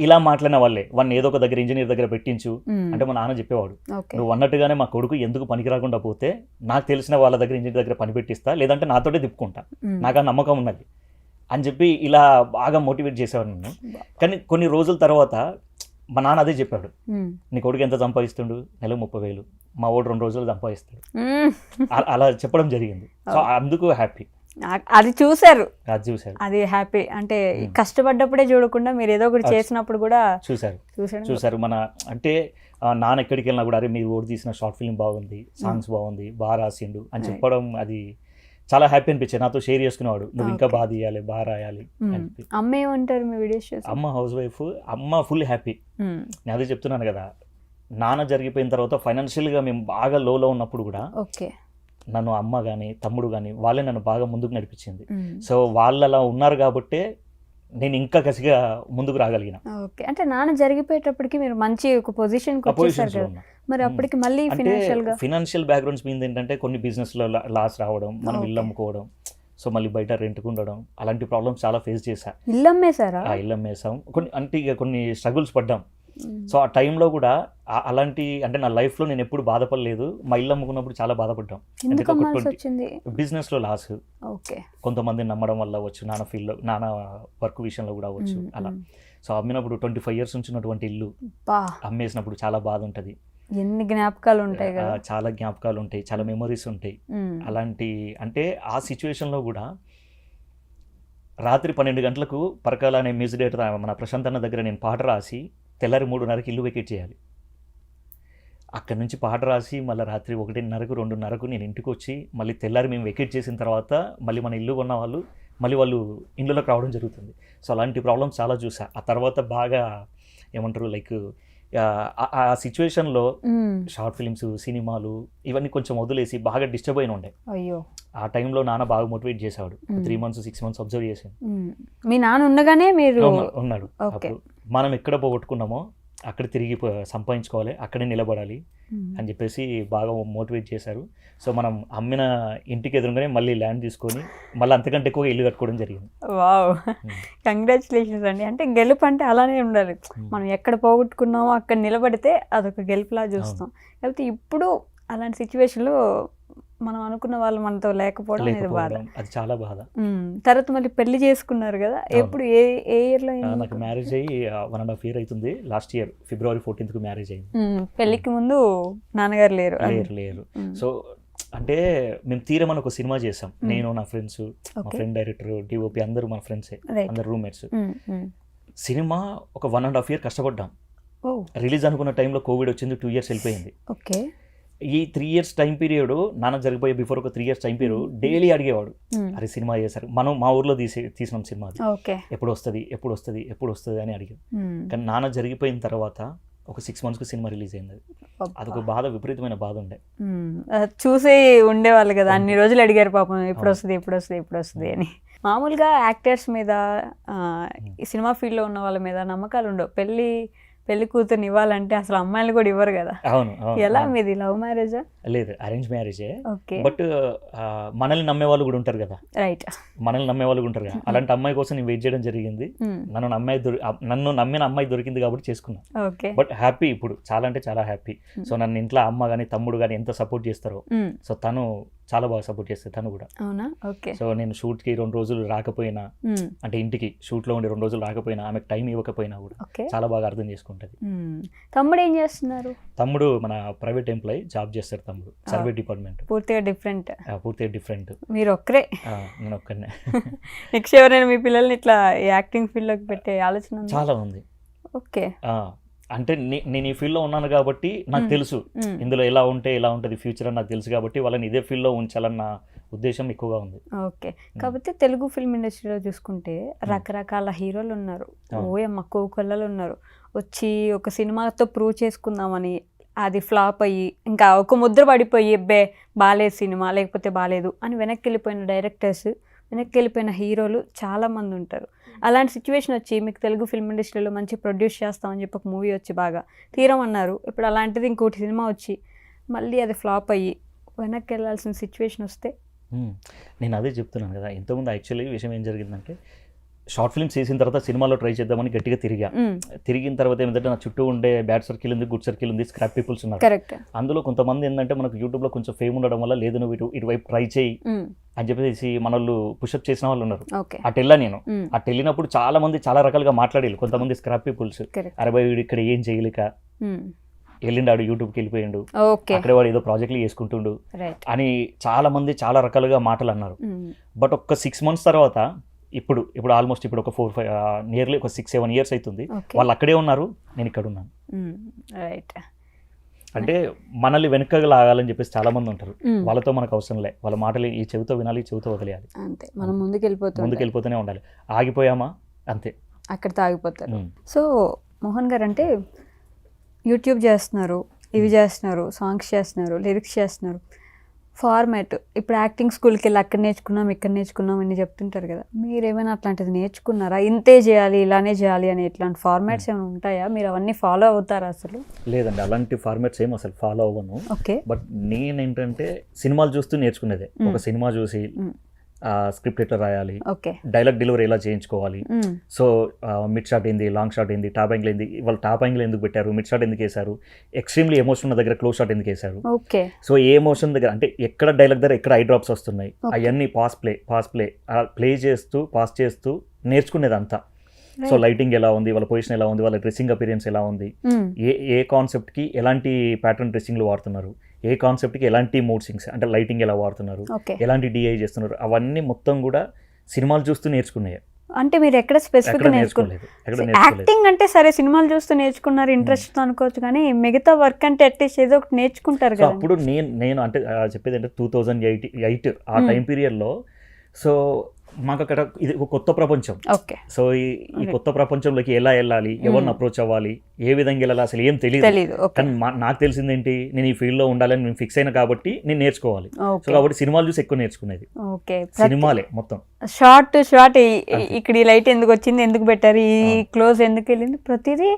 Speaker 3: ఇలా మాట్లాడిన వాళ్ళే. వాడిని ఏదో ఒక దగ్గర ఇంజనీర్ దగ్గర పెట్టించు అంటే మా నాన్న చెప్పేవాడు, నువ్వు అన్నట్టుగానే మా కొడుకు ఎందుకు పనికి రాకుండా పోతే నాకు తెలిసిన వాళ్ళ దగ్గర ఇంజనీర్ దగ్గర పని పెట్టిస్తా, లేదంటే నాతోటే తిప్పుకుంటా, నాకు ఆ నమ్మకం ఉన్నది అని చెప్పి ఇలా బాగా మోటివేట్ చేసేవాడు నన్ను. కానీ కొన్ని రోజుల తర్వాత మా నాన్న అదే చెప్పాడు, నీ కొడుకు ఎంత సంపాదిస్తుండు, నెలకు 30,000, మా వాడు 2 రోజులు సంపాదిస్తాడు, అలా చెప్పడం జరిగింది. సో అందుకు హ్యాపీ.
Speaker 2: అది చూసారు, అది హ్యాపీ. అంటే కష్టపడ్డప్పుడే చూడకుండా మీరు ఏదో ఒకటి చేసినప్పుడు కూడా
Speaker 3: చూసారు. మన అంటే నాన్న ఎక్కడికి వెళ్ళినా కూడా, అరే మీరు ఓడి తీసిన షార్ట్ ఫిల్మ్ బాగుంది, సాంగ్స్ బాగుంది, బాగా రాసిండు అని చెప్పడం, అది చాలా హ్యాపీ అనిపించింది, నాతో షేర్ చేసుకునేవాడు, నువ్వు ఇంకా
Speaker 2: Okay.
Speaker 3: బాగా తీయాలి, బాగా రాయాలి అని.
Speaker 2: అమ్మ ఏమంటారు మీ వీడియోస్ చూసి?
Speaker 3: అమ్మ హౌస్ వైఫ్, అమ్మ ఫుల్ హ్యాపీ. నేను అదే చెప్తున్నాను కదా, నాన్న జరిగిపోయిన తర్వాత ఫైనాన్షియల్గా మేము బాగా లోలో ఉన్నప్పుడు కూడా
Speaker 2: ఓకే.
Speaker 3: నన్ను అమ్మ కానీ తమ్ముడు కానీ వాళ్ళే నన్ను బాగా ముందుకు నడిపించింది. సో వాళ్ళు అలా ఉన్నారు కాబట్టే నేను ఇంకా కసిగా ముందుకు రాగలిగిన.
Speaker 2: ఓకే, అంటే నాన్న జరిగిపోయేటప్పటికి మీరు మంచి ఒక పొజిషన్కి వచ్చేసారు
Speaker 3: పొజిషన్స్లో
Speaker 2: కదా,
Speaker 3: ఉన్నా.
Speaker 2: మరి అప్పటికి మళ్ళీ
Speaker 3: అంటే
Speaker 2: ఫినాన్షియల్గా
Speaker 3: ఫినాన్షియల్ బ్యాక్గ్రౌండ్స్ మీద ఏంటంటే కొన్ని బిజినెస్లో లాస్ రావడం, మనం
Speaker 2: Okay.
Speaker 3: ఇల్లు అమ్ముకోవడం, సో మళ్ళీ బయట రెంట్కు ఉండడం, అలాంటి ప్రాబ్లమ్స్ చాలా ఫేస్ చేశా.
Speaker 2: ఇల్లు అమ్మేశారా?
Speaker 3: ఆ ఇల్లు అమ్మేసాం, కొన్ని అంటే ఇక కొన్ని స్ట్రగుల్స్ పడ్డాం. సో ఆ టైంలో కూడా అలాంటి అంటే నా లైఫ్లో నేను ఎప్పుడు బాధపడలేదు, మా ఇల్లు అమ్ముకున్నప్పుడు చాలా బాధపడ్డాం.
Speaker 2: ఎందుకు అమ్మాల్సి వచ్చింది?
Speaker 3: బిజినెస్లో లాస్,
Speaker 2: ఓకే.
Speaker 3: కొంతమంది నమ్మడం వల్ల అవ్వచ్చు, నాన్న ఫీల్డ్లో నాన్న వర్క్ విషయంలో కూడా అవ్వచ్చు అలా. సో అమ్మినప్పుడు 25 years నుంచి ఉన్నటువంటి ఇల్లు
Speaker 2: బా,
Speaker 3: అమ్మేసినప్పుడు చాలా బాధ ఉంటుంది,
Speaker 2: ఎన్ని జ్ఞాపకాలు ఉంటాయి కదా.
Speaker 3: చాలా జ్ఞాపకాలు ఉంటాయి, చాలా మెమరీస్ ఉంటాయి. అలాంటి అంటే ఆ సిచ్యువేషన్లో కూడా రాత్రి 12 గంటలకు పరకాల అనే మ్యూజిక్ డైరెక్టర్ మన ప్రశాంత్ అన్న దగ్గర నేను పాట రాసి తెల్లారి 3:30కి ఇల్లు వెకేట్ చేయాలి. అక్కడి నుంచి పాట రాసి మళ్ళీ రాత్రి 1:30కు 2:30కు నేను ఇంటికి వచ్చి మళ్ళీ తెల్లారి మేము వెకేట్ చేసిన తర్వాత మళ్ళీ మన ఇల్లు కొన్న వాళ్ళు మళ్ళీ వాళ్ళు ఇండ్లలోకి రావడం జరుగుతుంది. సో అలాంటి ప్రాబ్లమ్స్ చాలా చూసా. ఆ తర్వాత బాగా ఏమంటారు లైక్ ఆ సిచ్యువేషన్లో షార్ట్ ఫిలిమ్స్, సినిమాలు ఇవన్నీ కొంచెం వదిలేసి బాగా డిస్టర్బ్ అయిన ఉండే.
Speaker 2: అయ్యో,
Speaker 3: ఆ టైంలో నాన్న బాగా మోటివేట్ చేశాడు. 3 months 6 months అబ్జర్వ్ చేశాను.
Speaker 2: మీ నాన్న ఉండగానే మీరు
Speaker 3: ఉన్నాడు.
Speaker 2: ఓకే.
Speaker 3: అప్పుడు మనం ఎక్కడ పోగొట్టుకున్నామో అక్కడ తిరిగి సంపాదించుకోవాలి, అక్కడే నిలబడాలి అని చెప్పేసి బాగా మోటివేట్ చేశారు. సో మనం అమ్మిన ఇంటికి ఎదురుగానే మళ్ళీ ల్యాండ్ తీసుకొని మళ్ళీ అంతకంటే ఎక్కువగా ఇల్లు కట్టుకోవడం జరిగింది.
Speaker 2: వావ్, కంగ్రాచులేషన్స్ అండి. అంటే గెలుపు అంటే అలానే ఉండాలి, మనం ఎక్కడ పోగొట్టుకున్నామో అక్కడ నిలబడితే అదొక గెలుపులా చూస్తాం. లేకపోతే ఇప్పుడు అలాంటి సిచ్యువేషన్లో మనం అనుకున్న వాళ్ళు మనతో లేకపోవడం అనేది బాధ,
Speaker 3: అది చాలా బాధ.
Speaker 2: తర్వాత మళ్ళీ పెళ్లి చేసుకున్నారు కదా, ఎప్పుడు ఏ ఇయర్లో?
Speaker 3: నాకు మ్యారేజ్ అయ్యి 1.5 year అవుతుంది. Last year February 14th marriage అయింది.
Speaker 2: పెళ్లికి ముందు నాన్నగారు లేరు?
Speaker 3: లేరు. సో అంటే మేము తీరమని ఒక సినిమా చేసాం, నేను నా ఫ్రెండ్స్, మా ఫ్రెండ్ డైరెక్టర్, డిఓపి అందరూ మన ఫ్రెండ్సే, అందరు రూమ్మేట్స్. సినిమా ఒక 1.5 year కష్టపడ్డాం. రిలీజ్ అనుకున్న టైంలో కోవిడ్ వచ్చింది, 2 years వెళ్ళిపోయింది.
Speaker 2: ఓకే.
Speaker 3: ఈ 3 years టైం పీరియడ్ నాన్న జరిగిపోయే బిఫోర్ ఒక 3 years టైం పీరియడ్ డైలీ అడిగేవాడు, అరే సినిమా చేశారు, మనం మా ఊర్లో తీసినాం సినిమా, ఎప్పుడు వస్తుంది అని అడిగాం. కానీ నాన్న జరిగిపోయిన తర్వాత ఒక 6 monthsకు సినిమా రిలీజ్ అయింది. అదొక బాధ, విపరీతమైన బాధ ఉండే.
Speaker 2: చూసే ఉండేవాళ్ళు కదా, అన్ని రోజులు అడిగారు పాపం, ఎప్పుడు వస్తుంది అని. మామూలుగా యాక్టర్స్ మీద, ఈ సినిమా ఫీల్డ్లో ఉన్న వాళ్ళ మీద నమ్మకాలు ఉండవు. పెళ్లి కూతుర్ని ఇవ్వాలంటే అసలు అమ్మాయిలు కూడా ఇవ్వరు కదా.
Speaker 3: అవును.
Speaker 2: ఎలా మీది లవ్ మ్యారేజా?
Speaker 3: లేదు, అరేంజ్ మ్యారేజే.
Speaker 2: ఓకే.
Speaker 3: బట్ మనల్ని నమ్మే వాళ్ళు కూడా ఉంటారు కదా.
Speaker 2: రైట్.
Speaker 3: మనల్ని నమ్మే వాళ్ళు ఉంటారు కదా, అలాంటి అమ్మాయి కోసం నేను వెయిట్ చేయడం జరిగింది. నన్ను నమ్మిన అమ్మాయి దొరికింది కాబట్టి చేసుకున్నా.
Speaker 2: ఓకే.
Speaker 3: బట్ హ్యాపీ, ఇప్పుడు చాలా అంటే చాలా హ్యాపీ. సో నన్ను ఇంట్లో అమ్మ కానీ తమ్ముడు కానీ ఎంత సపోర్ట్ చేస్తారో, సో తను చాలా బాగా సపోర్ట్ చేస్తుంది తను కూడా.
Speaker 2: అవునా? ఓకే.
Speaker 3: సో నేను షూట్కి 2 రోజులు రాకపోయినా, అంటే ఇంటికి షూట్లో ఉండి 2 రోజులు రాకపోయినా, ఆమెకు టైం ఇవ్వకపోయినా కూడా చాలా బాగా అర్థం చేసుకుంటుంది.
Speaker 2: తమ్ముడు ఏం చేస్తున్నారు?
Speaker 3: తమ్ముడు మన ప్రైవేట్ ఎంప్లాయీ జాబ్ చేస్తారు. తమ్ముడు సర్వే డిపార్ట్మెంట్.
Speaker 2: పూర్తిగా డిఫరెంట్. మీరు ఒక్కరే?
Speaker 3: నేను ఒక్కనే.
Speaker 2: నెక్స్ట్ ఎవరైనా మీ పిల్లల్ని ఇట్లా యాక్టింగ్ ఫీల్డ్లోకి పెట్టే ఆలోచన
Speaker 3: చాలా ఉంది.
Speaker 2: ఓకే.
Speaker 3: అంటే నేను ఈ ఫీల్డ్లో ఉన్నాను కాబట్టి నాకు తెలుసు ఇందులో ఎలా ఉంటుంది ఫ్యూచర్ అని నాకు తెలుసు కాబట్టి వాళ్ళని ఇదే ఫీల్డ్లో ఉంచాలన్న ఉద్దేశం ఎక్కువగా ఉంది.
Speaker 2: ఓకే. కాకపోతే తెలుగు ఫిల్మ్ ఇండస్ట్రీలో చూసుకుంటే రకరకాల హీరోలు ఉన్నారు, ఓయమ్మ కోకొల్లలు ఉన్నారు. వచ్చి ఒక సినిమాతో ప్రూవ్ చేసుకుందామని అది ఫ్లాప్ అయ్యి ఇంకా ఒక ముద్ర పడిపోయి బాలేదు సినిమా, లేకపోతే బాలేదు అని వెనక్కి వెళ్ళిపోయిన డైరెక్టర్స్, వెనక్కి వెళ్ళిపోయిన హీరోలు చాలామంది ఉంటారు. అలాంటి సిచ్యువేషన్ వచ్చి మీకు తెలుగు ఫిల్మ్ ఇండస్ట్రీలో మంచి ప్రొడ్యూస్ చేస్తామని చెప్పి ఒక మూవీ వచ్చి బాగా తీరమన్నారు. ఇప్పుడు అలాంటిది ఇంకోటి సినిమా వచ్చి మళ్ళీ అది ఫ్లాప్ అయ్యి వెనక్కి వెళ్ళాల్సిన సిచ్యువేషన్ వస్తే?
Speaker 3: నేను అదే చెప్తున్నాను కదా, ఇంతకుముందు యాక్చువల్లీ విషయం ఏం జరిగిందంటే, షార్ట్ ఫిల్మ్స్ చేసిన తర్వాత సినిమాలో ట్రై చేద్దామని గట్టిగా తిరిగిన తర్వాత ఏమిటంటే నా చుట్టూ ఉండే బ్యాడ్ సర్కిల్ ఉంది, గుడ్ సర్కిల్ ఉంది, స్క్రాప్ పీపుల్స్ ఉన్నారు.
Speaker 2: కరెక్ట్.
Speaker 3: అందులో కొంతమంది ఏంటంటే మనకు యూట్యూబ్లో కొంచెం ఫేమ్ ఉండడం వల్ల లేదు నువ్వు ఇటువైపు ట్రై చేయి అని చెప్పేసి మన వాళ్ళు పుషప్ చేసిన వాళ్ళు ఉన్నారు. అటు వెళ్ళా నేను. అటు వెళ్ళినప్పుడు చాలా మంది చాలా రకాలుగా మాట్లాడేది. కొంతమంది స్క్రాప్ పీపుల్స్, అరే బాయ్ వీడు ఇక్కడ ఏం చేయలేక వెళ్ళిండాడు, యూట్యూబ్కి వెళ్ళిపోయిండు, అక్కడ వాడు ఏదో ప్రాజెక్టులు చేసుకుంటుండు అని చాలా మంది చాలా రకాలుగా మాటలు అన్నారు. బట్ ఒక్క 6 months తర్వాత ఇప్పుడు ఆల్మోస్ట్ ఇప్పుడు ఒక 4-5 నియర్లీ ఒక 6-7 years అవుతుంది, వాళ్ళు అక్కడే ఉన్నారు, నేను ఇక్కడ ఉన్నాను.
Speaker 2: రైట్.
Speaker 3: అంటే మనల్ని వెనుకగా లాగాలని చెప్పేసి చాలా మంది ఉంటారు. వాళ్ళతో మనకు అవసరం లే, వాళ్ళ మాటలు ఈ చెవితో వినాలి, ఈ చెవితో వదిలేయాలి.
Speaker 2: అంతే, మనం
Speaker 3: ముందుకెళ్ళిపోతూనే ఉండాలి. ఆగిపోయామా అంతే,
Speaker 2: అక్కడ తాగిపోతారు. సో మోహన్ గారు అంటే యూట్యూబ్ చేస్తున్నారు, ఇవి చేస్తున్నారు, సాంగ్స్ చేస్తున్నారు, లిరిక్స్ చేస్తున్నారు, ఫార్మాట్ ఇప్పుడు యాక్టింగ్ స్కూల్కి వెళ్ళి అక్కడ నేర్చుకున్నాం, ఇక్కడ నేర్చుకున్నాం అని చెప్తుంటారు కదా, మీరు ఏమైనా అట్లాంటిది నేర్చుకున్నారా? ఇంతే చేయాలి, ఇలానే చేయాలి అని ఇట్లాంటి ఫార్మాట్స్ ఏమైనా ఉంటాయా? మీరు అవన్నీ ఫాలో అవుతారా అసలు?
Speaker 3: లేదండి, అలాంటి ఫార్మాట్స్ ఏం అసలు ఫాలో అవ్వను.
Speaker 2: ఓకే.
Speaker 3: బట్ నేనేంటంటే సినిమాలు చూస్తూ నేర్చుకునేదే. ఒక సినిమా చూసి స్క్రిప్ట్ ఎట్లా రాయాలి, డైలాగ్ డెలివరీ ఎలా చేయించుకోవాలి, సో మిడ్ షాట్ ఏంది, లాంగ్ షాట్ ఏంది, టాప్ యాంగిల్ ఏంది, వాళ్ళు టాప్ యాంగిల్ ఎందుకు పెట్టారు, మిడ్ షాట్ ఎందుకు వేశారు, ఎక్స్ట్రీమ్లీ ఎమోషన్ ఉన్న దగ్గర క్లోజ్ షాట్ ఎందుకు వేశారు, సో ఏ ఎమోషన్ దగ్గర అంటే ఎక్కడ డైలాగ్ దగ్గర ఎక్కడ ఐ డ్రాప్స్ వస్తున్నాయి, అవన్నీ పాస్ ప్లే చేస్తూ పాస్ చేస్తూ నేర్చుకునేదంతా. సో లైటింగ్ ఎలా ఉంది, వాళ్ళ పొజిషన్ ఎలా ఉంది, వాళ్ళ డ్రెస్సింగ్ అపీరియన్స్ ఎలా ఉంది, ఏ కాన్సెప్ట్కి ఎలాంటి ప్యాటర్న్ డ్రెస్సింగ్లు వాడుతున్నారు, ఏ కాన్సెప్ట్కి ఎలాంటి మూడ్ సింగ్స్ అంటే లైటింగ్ ఎలా వాడుతున్నారు, ఎలాంటి డిఐ చేస్తున్నారు, అవన్నీ మొత్తం కూడా సినిమాలు చూస్తూ నేర్చుకున్నాయి.
Speaker 2: అంటే మీరు ఎక్కడ స్పెసిఫిక్గా నేర్చుకోలేదు? యాక్టింగ్ అంటే సరే సినిమాలు చూస్తూ నేర్చుకున్నారు, ఇంట్రెస్ట్ అనుకోవచ్చు, కానీ మిగతా వర్క్ అంటే అట్లీస్ట్ ఏదో ఒకటి నేర్చుకుంటారు కదా.
Speaker 3: అప్పుడు నేను అంటే చెప్పేది అంటే 2008 ఆ టైం పీరియడ్లో. సో మాకు అక్కడ ఇది ఒక కొత్త ప్రపంచం. సో ఈ కొత్త ప్రపంచంలోకి ఎలా వెళ్ళాలి, ఎవరిని అప్రోచ్ అవ్వాలి, ఏ విధంగా వెళ్ళాలి అసలు ఏం తెలియదు. కానీ నాకు తెలిసిందేంటి, నేను ఈ ఫీల్డ్ లో ఉండాలని నేను ఫిక్స్ అయినా కాబట్టి నేను నేర్చుకోవాలి. సో కాబట్టి సినిమాలు చూసి ఎక్కువ నేర్చుకునేది, సినిమాలే మొత్తం. షార్ట్
Speaker 2: ఇక్కడ ఈ లైట్ ఎందుకు వచ్చింది, ఎందుకు పెట్టారు, ఈ క్లోజ్ ఎందుకు వెళ్ళింది,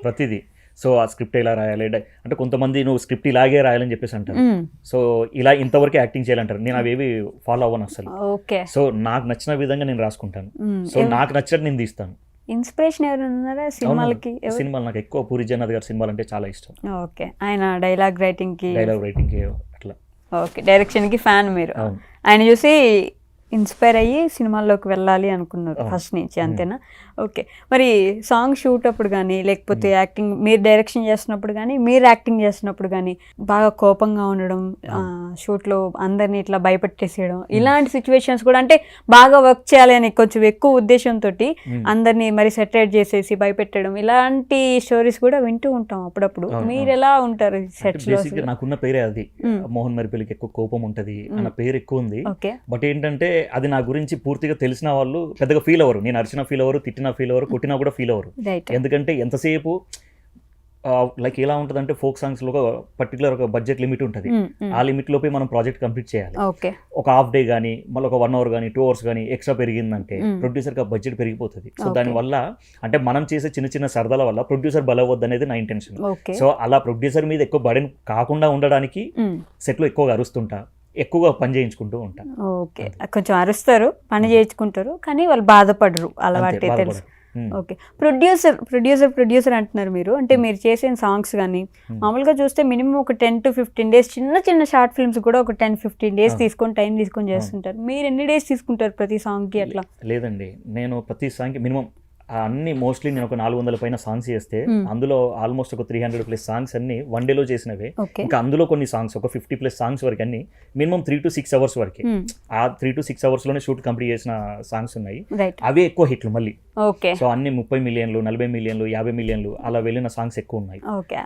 Speaker 2: ప్రతిదీ.
Speaker 3: సో ఆ స్క్రిప్ట్ ఎలా రాయాలి అంటే కొంతమంది నువ్వు స్క్రిప్ట్ ఇలాగే రాయాలని చెప్పేసి అంటారు. సో ఇలా ఇంతవరకు యాక్టింగ్ చేయాలంటారు. నేను అవేవి ఫాలో అవ్వను అసలు. సో నాకు నచ్చిన విధంగా నేను రాసుకుంటాను. సో నాకు నచ్చినట్టు నేను తీస్తాను.
Speaker 2: ఇన్స్పిరేషన్ ఎవరైనా ఉన్నారా సినిమాలకి?
Speaker 3: సినిమాలు నాకు ఎక్కువ పూరి జగన్నాథ్ గారి సినిమాలు అంటే చాలా ఇష్టం.
Speaker 2: ఓకే, ఆయన డైలాగ్ రైటింగ్ కి
Speaker 3: అట్లా.
Speaker 2: ఓకే, డైరెక్షన్ కి ఫ్యాన్ మీరు. ఆయన చూసి ఇన్స్పైర్ అయ్యి సినిమాల్లోకి వెళ్ళాలి అనుకున్నారు ఫస్ట్ నుంచి, అంతేనా? ఓకే. మరి సాంగ్ షూట్ అప్పుడు కానీ, లేకపోతే యాక్టింగ్ మీరు డైరెక్షన్ చేస్తున్నప్పుడు కానీ, మీరు యాక్టింగ్ చేస్తున్నప్పుడు కానీ బాగా కోపంగా ఉండడం, షూట్లో అందరినీ ఇట్లా భయపెట్టేసేయడం, ఇలాంటి సిచ్యువేషన్స్ కూడా, అంటే బాగా వర్క్ చేయాలి అని కొంచెం ఎక్కువ ఉద్దేశంతో అందరినీ మరి సెటరేట్ చేసేసి భయపెట్టడం, ఇలాంటి స్టోరీస్ కూడా వింటూ ఉంటాం అప్పుడప్పుడు. మీరు ఎలా ఉంటారు సెట్స్ లో?
Speaker 3: నాకున్న పేరే అది, మోహన్ మరిపల్లికి ఎక్కువ కోపం ఉంటది అన్న పేరు ఎక్కువ ఉంది. బట్ ఏంటంటే అది నా గురించి పూర్తిగా తెలిసిన వాళ్ళు పెద్దగా ఫీల్ అవ్వరు. నేను అరిచిన ఫీల్ అవ్వరు, తిట్టిన ఫీల్ అవ్వరు, కొట్టినా కూడా ఫీల్ అవ్వరు. ఎందుకంటే ఎంతసేపు లైక్ ఎలా ఉంటుంది అంటే ఫోక్ సాంగ్స్ లో పర్టికులర్ ఒక బడ్జెట్ లిమిట్ ఉంటుంది. ఆ లిమిట్ లోపే మనం ప్రాజెక్ట్ కంప్లీట్ చేయాలి. ఒక హాఫ్ డే కానీ మళ్ళీ ఒక 1 hour కానీ 2 hours కానీ ఎక్స్ట్రా పెరిగిందంటే ప్రొడ్యూసర్ కి బడ్జెట్ పెరిగిపోతుంది. సో దానివల్ల అంటే మనం చేసే చిన్న చిన్న సరదాల వల్ల ప్రొడ్యూసర్ బలవద్దు అనేది నా ఇంటెన్షన్. సో అలా ప్రొడ్యూసర్ మీద ఎక్కువ బర్డెన్ కాకుండా ఉండడానికి సెట్ లో ఎక్కువగా అరుస్తుంటా, ఎక్కువగా పని చేయించుకుంటూ ఉంటాను.
Speaker 2: ఓకే, కొంచెం అరుస్తారు, పని చేయించుకుంటారు, కానీ వాళ్ళు బాధపడరు, అలవాటే తెలుసు. ఓకే. ప్రొడ్యూసర్ అంటున్నారు మీరు, అంటే మీరు చేసిన సాంగ్స్ కానీ మామూలుగా చూస్తే మినిమం ఒక 10 to 15 days, చిన్న షార్ట్ ఫిల్మ్స్ కూడా ఒక 10-15 days తీసుకొని టైం తీసుకొని చేస్తుంటారు. మీరు ఎన్ని డేస్ తీసుకుంటారు ప్రతి సాంగ్ కి అట్లా?
Speaker 3: లేదండి, నేను ప్రతి సాంగ్ కి మినిమం అన్ని మోస్ట్లీ నేను ఒక 400 పైన సాంగ్స్ చేస్తే అందులో ఆల్మోస్ట్ ఒక 300+ సాంగ్స్ అన్ని 1 day లో చేసినవే. ఇంకా అందులో కొన్ని సాంగ్స్ ఒక 50+ సాంగ్స్ వరకు అన్ని మినిమం 3 to 6 hours వరకే. ఆ 3 to 6 hours లోనే షూట్ కంప్లీట్ చేసిన సాంగ్స్ ఉన్నాయి. అవే ఎక్కువ హిట్లు మళ్ళీ. సో అన్ని 30 million, 40 million, 50 million అలా వెళ్ళిన సాంగ్స్ ఎక్కువ ఉన్నాయి.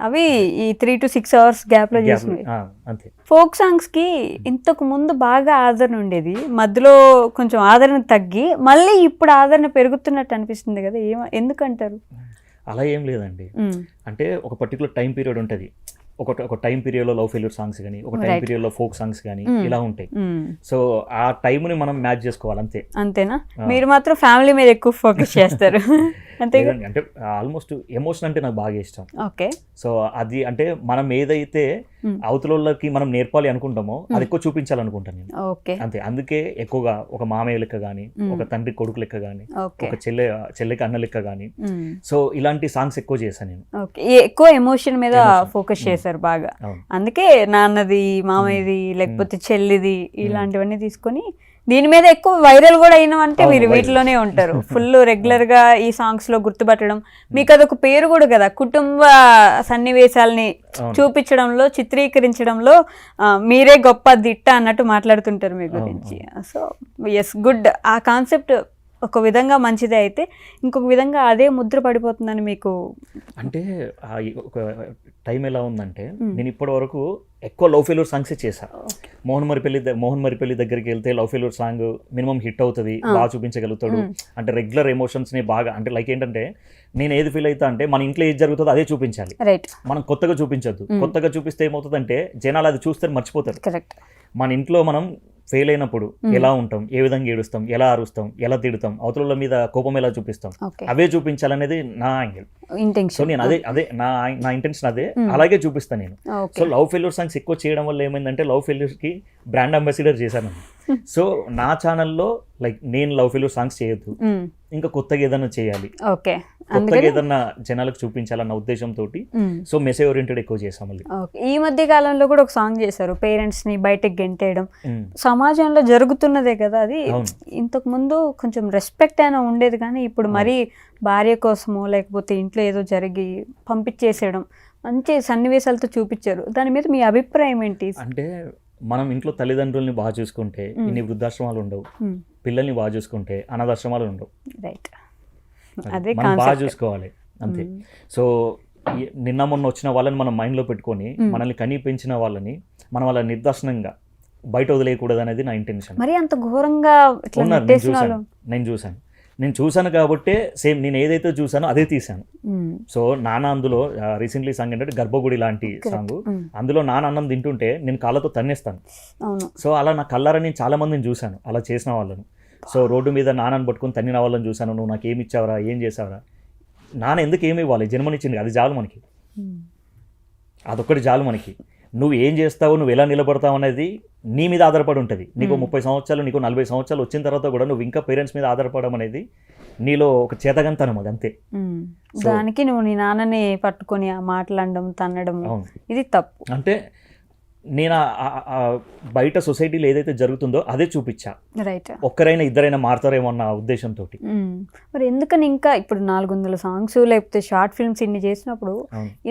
Speaker 2: అవి ఈ 3 to 6 hours గ్యాప్ లో చేసినవి.
Speaker 3: అంతే.
Speaker 2: ఫోక్ సాంగ్స్ కి ఇంతకు ముందు బాగా ఆదరణ ఉండేది, మధ్యలో కొంచెం ఆదరణ తగ్గి మళ్ళీ ఇప్పుడు ఆదరణ పెరుగుతున్నట్టు అనిపిస్తుంది కదా, ఎందుకంటారు?
Speaker 3: అలా ఏం లేదండి, అంటే ఒక పర్టికులర్ టైం పీరియడ్ ఉంటుంది. ఒక టైం పీరియడ్ లో లవ్ ఫెయిల్యూర్ సాంగ్స్ కానీ, ఒక టైం పీరియడ్ లో ఫోక్ సాంగ్స్ కానీ ఇలా ఉంటాయి. సో ఆ టైం ని మనం మ్యాచ్ చేసుకోవాలి అంతే.
Speaker 2: అంతేనా? మీరు మాత్రం ఫ్యామిలీ మీద ఎక్కువ ఫోకస్ చేస్తారు అంతే.
Speaker 3: అంటే ఆల్మోస్ట్ ఎమోషన్ అంటే నాకు బాగా ఇష్టం.
Speaker 2: ఓకే.
Speaker 3: సో అది అంటే మనం ఏదైతే అవతలకి మనం నేర్పాలి అనుకుంటామో అది ఎక్కువ చూపించాలనుకుంటాను నేను.
Speaker 2: ఓకే.
Speaker 3: అంతే. అందుకే ఎక్కువగా ఒక మామయ్య లెక్క కానీ, ఒక తండ్రి కొడుకు లెక్క కానీ, ఒక చెల్లెకి అన్న లెక్క కానీ, సో ఇలాంటి సాంగ్స్ ఎక్కువ చేశాను నేను.
Speaker 2: ఎక్కువ ఎమోషన్ మీద ఫోకస్ చేశారు బాగా. అందుకే నాన్నది, మామయ్యది, లేకపోతే చెల్లిది, ఇలాంటివన్నీ తీసుకొని దీని మీద ఎక్కువ వైరల్ కూడా అయినామంటే మీరు వీటిలోనే ఉంటారు ఫుల్ రెగ్యులర్ గా. ఈ సాంగ్స్ లో గుర్తుపట్టడం, మీకు అదొక పేరు కూడా కదా, కుటుంబ సన్నివేశాలని చూపించడంలో, చిత్రీకరించడంలో మీరే గొప్ప దిట్ట అన్నట్టు మాట్లాడుతుంటారు మీ గురించి. So yes, good. ఆ కాన్సెప్ట్ ఒక విధంగా మంచిదే, అయితే ఇంకొక విధంగా అదే ముద్ర పడిపోతుందని మీకు
Speaker 3: అంటే ఒక టైం ఎలా ఉందంటే నేను ఇప్పటి వరకు ఎక్కువ లవ్ ఫెయిల్యూర్ సాంగ్సే చేశాను. మోహన్ మరిపల్లి దగ్గరికి వెళ్తే love failure song minimum hit అవుతుంది, బాగా చూపించగలుగుతాడు. అంటే రెగ్యులర్ ఎమోషన్స్ని బాగా అంటే లైక్ ఏంటంటే నేను ఏది ఫీల్ అవుతా అంటే మన ఇంట్లో ఏది జరుగుతుందో అదే చూపించాలి, మనం కొత్తగా చూపించద్దు. కొత్తగా చూపిస్తే ఏమవుతుందంటే జనాలు అది చూస్తే మర్చిపోతారు. మన ఇంట్లో మనం ఫెయిల్ అయినప్పుడు ఎలా ఉంటాం, ఏ విధంగా ఏడుస్తాం, ఎలా అరుస్తాం, ఎలా తిడుతాం, అవతల మీద కోపం ఎలా చూపిస్తాం, అవే చూపించాలనేది నా యాంగిల్. సో నేను అదే నా ఇంటెన్షన్ అదే, అలాగే చూపిస్తాను నేను. సో లవ్ ఫెయిల్యూర్ సాంగ్స్ ఎక్కువ చేయడం వల్ల ఏమైందంటే లవ్ ఫెయిల్యూర్ కి బ్రాండ్ అంబాసిడర్ చేశాను. సో నా ఛానల్లో లైక్ నేను లవ్ ఫెయిల్యూర్ సాంగ్స్ చేయొద్దు, ఇంకా కొత్తగా ఏదైనా చేయాలి, కొత్తగా ఏదన్నా జనాలకు చూపించాలన్న ఉద్దేశంతో సో మెసేజ్ ఓరియంటెడ్ ఎక్కువ చేసాం. మళ్ళీ
Speaker 2: ఈ మధ్య కాలంలో కూడా ఒక సాంగ్ చేశారు, పేరెంట్స్ ని బయటకు గెంటేయడం. సమాజంలో జరుగుతున్నదే కదా అది. ఇంతకు ముందు కొంచెం రెస్పెక్ట్ అయినా ఉండేది, కానీ ఇప్పుడు మరీ భార్య కోసమో లేకపోతే ఇంట్లో ఏదో జరిగి పంపించేసేయడం మంచి సన్నివేశాలతో చూపించారు. దాని మీద మీ అభిప్రాయం ఏంటి?
Speaker 3: అంటే మనం ఇంట్లో తల్లిదండ్రుల్ని బాగా చూసుకుంటే ఇన్ని వృద్ధాశ్రమాలు ఉండవు, పిల్లల్ని బాగా చూసుకుంటే అనాథాశ్రమాలు ఉండవు.
Speaker 2: రైట్,
Speaker 3: అదే మనం బాగా చూసుకోవాలి అంతే. సో నిన్న మొన్న వచ్చిన వాళ్ళని మనం మైండ్లో పెట్టుకొని మనల్ని కనీ పెంచిన వాళ్ళని మనం వాళ్ళ నిర్దాక్షిణంగా బయట వదిలేయకూడదు అనేది నా ఇంటెన్షన్.
Speaker 2: మరి అంత ఘోరంగా
Speaker 3: నేను చూసాను కాబట్టే సేమ్ నేను ఏదైతే చూసానో అదే తీసాను. సో నాన్న అందులో రీసెంట్లీ సాంగ్ ఏంటంటే గర్భగుడి లాంటి సాంగ్, అందులో నాన్న అన్నం తింటుంటే నేను కాళ్ళతో తన్నేస్తాను. సో అలా నా కళ్ళారని నేను చాలా మందిని చూశాను అలా చేసిన వాళ్ళను. సో రోడ్డు మీద నాన్నని పట్టుకుని తన్నిన వాళ్ళని చూశాను. నువ్వు నాకు ఏమి ఇచ్చావరా, ఏం చేసావరా, నాన్న ఎందుకు ఏమి ఇవ్వాలి, జన్మనిచ్చింది అది చాలు మనకి, అదొక్కటి చాలు మనకి. నువ్వు ఏం చేస్తావు, నువ్వు ఎలా నిలబడతావు అనేది నీ మీద ఆధారపడి ఉంటుంది. నీకు 30 సంవత్సరాలు, నీకు 40 సంవత్సరాలు వచ్చిన తర్వాత కూడా నువ్వు ఇంకా పేరెంట్స్ మీద ఆధారపడడం అనేది నీలో ఒక చేతగంతనం, అది అంతే.
Speaker 2: దానికి నువ్వు నీ నాన్నని పట్టుకొని మాట్లాడడం, తన్నడం, ఇది తప్పు.
Speaker 3: అంటే నేను బయట సొసైటీలో ఏదైతే జరుగుతుందో అదే చూపించా.
Speaker 2: రైట్,
Speaker 3: ఒక్కరైనా ఇద్దరైనా మారుతారేమో అన్న ఉద్దేశంతో.
Speaker 2: మరి ఎందుకని ఇంకా ఇప్పుడు 400 సాంగ్స్ లేకపోతే షార్ట్ ఫిల్మ్స్ ఇన్ని చేసినప్పుడు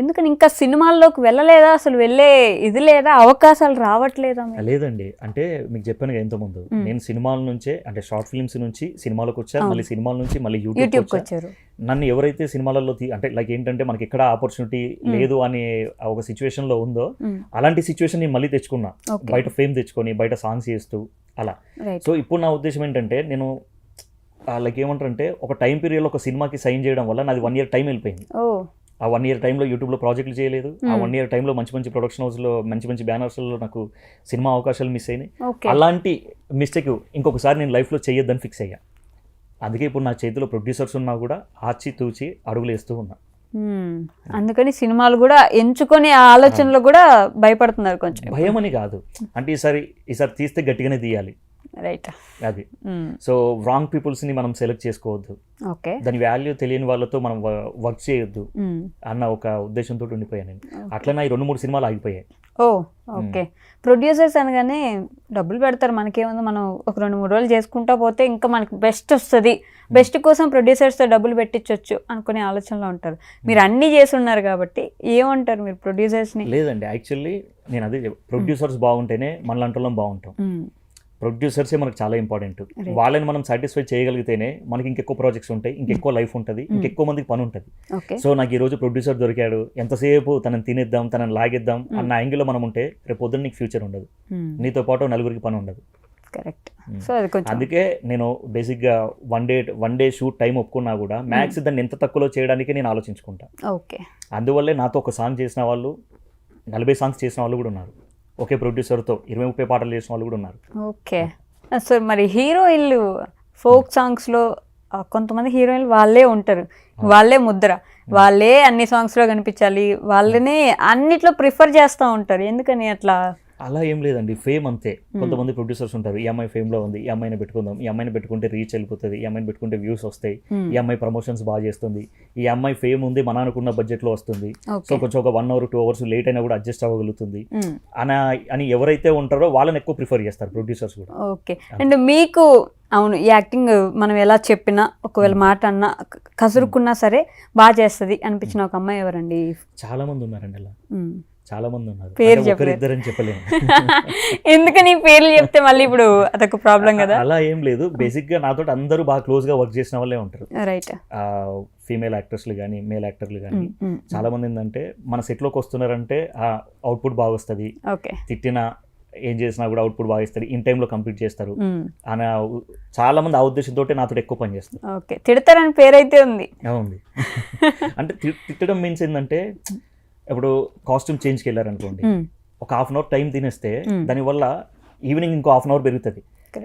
Speaker 2: ఎందుకని ఇంకా సినిమాల్లోకి వెళ్ళలేదా? అసలు వెళ్ళే ఇది లేదా, అవకాశాలు రావట్లేదా?
Speaker 3: లేదండి, అంటే మీకు చెప్పాను ఎంతో ముందు నేను సినిమాల నుంచే అంటే షార్ట్ ఫిల్మ్స్ నుంచి సినిమాలకు వచ్చా, మళ్ళీ సినిమాల నుంచి మళ్ళీ యూట్యూబ్కి వచ్చారు. నన్ను ఎవరైతే సినిమాలలో అంటే లైక్ ఏంటంటే మనకి ఎక్కడ ఆపర్చునిటీ లేదు అనే ఒక సిచ్యువేషన్ లో ఉందో అలాంటి సిచ్యువేషన్ నేను మళ్ళీ తెచ్చుకున్నా, బయట ఫేమ్ తెచ్చుకొని బయట సాంగ్స్ చేస్తూ అలా. సో ఇప్పుడు నా ఉద్దేశం ఏంటంటే నేను లైక్ ఏమంటారంటే ఒక టైం పీరియడ్ ఒక సినిమాకి సైన్ చేయడం వల్ల నాది 1 year టైం వెళ్ళిపోయింది. ఆ 1 year టైంలో యూట్యూబ్లో ప్రాజెక్టులు చేయలేదు. ఆ 1 year టైంలో మంచి ప్రొడక్షన్ హౌస్లో మంచి బ్యానర్స్లో నాకు సినిమా అవకాశాలు మిస్ అయినాయి. అలాంటి మిస్టేక్ ఇంకొకసారి నేను లైఫ్లో చేయొద్దని ఫిక్స్ అయ్యా. అందుకే ఇప్పుడు నా చేతిలో ప్రొడ్యూసర్స్ ఉన్నా కూడా ఆచి తూచి అడుగులు వేస్తూ ఉన్నా.
Speaker 2: అందుకని సినిమాలు కూడా ఎంచుకొని ఆ ఆలోచనలో కూడా భయపడుతున్నారు. కొంచెం
Speaker 3: భయం అని కాదు, అంటే ఈసారి తీస్తే గట్టిగానే తీయాలి.
Speaker 2: రైట్,
Speaker 3: అది. సో రాంగ్ పీపుల్స్ ని మనం సెలెక్ట్ చేసుకోవద్దు, దాని వాల్యూ తెలియని వాళ్ళతో మనం వర్క్ చేయొద్దు అన్న ఒక ఉద్దేశంతో ఉండిపోయాను నేను. అట్లా ఈ 2-3 సినిమాలు ఆగిపోయాయి.
Speaker 2: ఓకే, ప్రొడ్యూసర్స్ అనగానే డబ్బులు పెడతారు, మనకేముంది, మనం ఒక 2-3 రోజులు చేసుకుంటా పోతే ఇంకా మనకి బెస్ట్ వస్తుంది, బెస్ట్ కోసం ప్రొడ్యూసర్స్తో డబ్బులు పెట్టించవచ్చు అనుకునే ఆలోచనలో ఉంటారు. మీరు అన్నీ చేసి ఉన్నారు కాబట్టి ఏమంటారు మీరు ప్రొడ్యూసర్స్ని?
Speaker 3: లేదండి, యాక్చువల్లీ నేను అదే ప్రొడ్యూసర్స్ బాగుంటేనే మనలాంటి బాగుంటాం. ప్రొడ్యూసర్సే మనకు చాలా ఇంపార్టెంట్. వాళ్ళని మనం సాటిస్ఫై చేయగలిగితేనే మనకి ఇంకెక్కువ ప్రాజెక్ట్స్ ఉంటాయి, ఇంకెక్కువ లైఫ్ ఉంటుంది, ఇంకెక్కువ మందికి పని ఉంటుంది. సో నాకు ఈ రోజు ప్రొడ్యూసర్ దొరికాడు, ఎంతసేపు తనని తినేద్దాం, తనని లాగేద్దాం అన్న యాంగిల్లో మనం ఉంటే రేపు పొద్దున్న నీకు ఫ్యూచర్ ఉండదు, నీతో పాటు 4 పని ఉండదు.
Speaker 2: కరెక్ట్. సో
Speaker 3: అందుకే నేను బేసిక్గా వన్ డే షూట్ టైం ఒప్పుకున్నా కూడా మ్యాక్స్ దాన్ని ఎంత తక్కువలో చేయడానికి నేను ఆలోచించుకుంటా. అందువల్లే నాతో ఒక సాంగ్ చేసిన వాళ్ళు 40 సాంగ్స్ చేసిన వాళ్ళు కూడా ఉన్నారు. ఒకే ప్రొడ్యూసర్తో 20-30 పాటలు చేసిన వాళ్ళు కూడా ఉన్నారు.
Speaker 2: ఓకే, సో మరి హీరోయిన్లు ఫోక్ సాంగ్స్లో కొంతమంది హీరోయిన్లు వాళ్ళే ఉంటారు, వాళ్ళే ముద్ర, వాళ్ళే అన్ని సాంగ్స్లో కనిపించాలి, వాళ్ళనే అన్నిట్లో ప్రిఫర్ చేస్తూ ఉంటారు. ఎందుకని అట్లా?
Speaker 3: అలా ఏం లేదండి, ఫేమ్ అంతే. కొంతమంది ప్రొడ్యూసర్స్ ఉంటారు, ఈ అమ్మాయి ఫేమ్లో ఉంది, ఈ అమ్మాయిని పెట్టుకుందాం, ఈ అమ్మాయిని పెట్టుకుంటే రీచ్ వెళ్ళిపోతుంది, ఈ అమ్మాయిని పెట్టుకుంటే వ్యూస్ వస్తాయి, ఈ అమ్మాయి ప్రమోషన్స్ బాగా చేస్తుంది, ఈ అమ్మాయి ఫేమ్ ఉంది, మన అనుకున్న బడ్జెట్లో వస్తుంది, సో కొంచెం ఒక 1 hour 2 hours లేట్ అయినా కూడా అడ్జస్ట్ అవ్వగలుగుతుంది అని ఎవరైతే ఉంటారో వాళ్ళని ఎక్కువ ప్రిఫర్ చేస్తారు ప్రొడ్యూసర్స్ కూడా.
Speaker 2: ఓకే, అండ్ మీకు అవును యాక్టింగ్ మనం ఎలా చెప్పినా ఒకవేళ మాట అన్నా కసురుకున్నా సరే బాగా చేస్తుంది అనిపించిన ఒక అమ్మాయి ఎవరండి?
Speaker 3: చాలా మంది ఉన్నారండి అలా. చాలా మంది ఉన్నారు,
Speaker 2: పేరు
Speaker 3: అంటే
Speaker 2: చెప్పలేదు.
Speaker 3: ఒకరిద్దరని చెప్పలేము.
Speaker 2: ఎందుకని పేర్లు చెప్తే మళ్ళీ ఇప్పుడు అదొక ప్రాబ్లం కదా.
Speaker 3: అలా ఏం లేదు, బేసిక్ గా నాతో అందరూ బాగా క్లోజ్ గా వర్క్ చేసిన వాళ్ళే ఉంటారు.
Speaker 2: రైట్.
Speaker 3: ఫీమేల్ యాక్టర్స్లు కానీ మేల్ యాక్టర్లు కానీ చాలా మంది ఏంటంటే మన సెట్లోకి వస్తున్నారంటే ఆ అవుట్పుట్ బాగా వస్తుంది,
Speaker 2: ఓకే,
Speaker 3: తిట్టినా ఏం చేసినా కూడా అవుట్పుట్ బాగా ఇస్తారు, ఇన్ టైంలో కంప్లీట్ చేస్తారు అని చాలా మంది ఆ ఉద్దేశంతో నాతో ఎక్కువ పని చేస్తారు.
Speaker 2: ఓకే, తిడతారని పేరైతే ఉంది.
Speaker 3: ఉంది. అంటే తిట్టడం మీన్స్ ఏంటంటే ఇప్పుడు కాస్ట్యూమ్ చేంజ్కి వెళ్ళారనుకోండి, ఒక హాఫ్ అన్ అవర్ టైం తినేస్తే దానివల్ల ఈవినింగ్ ఇంకో హాఫ్ అన్ అవర్ పెరుగుతుంది.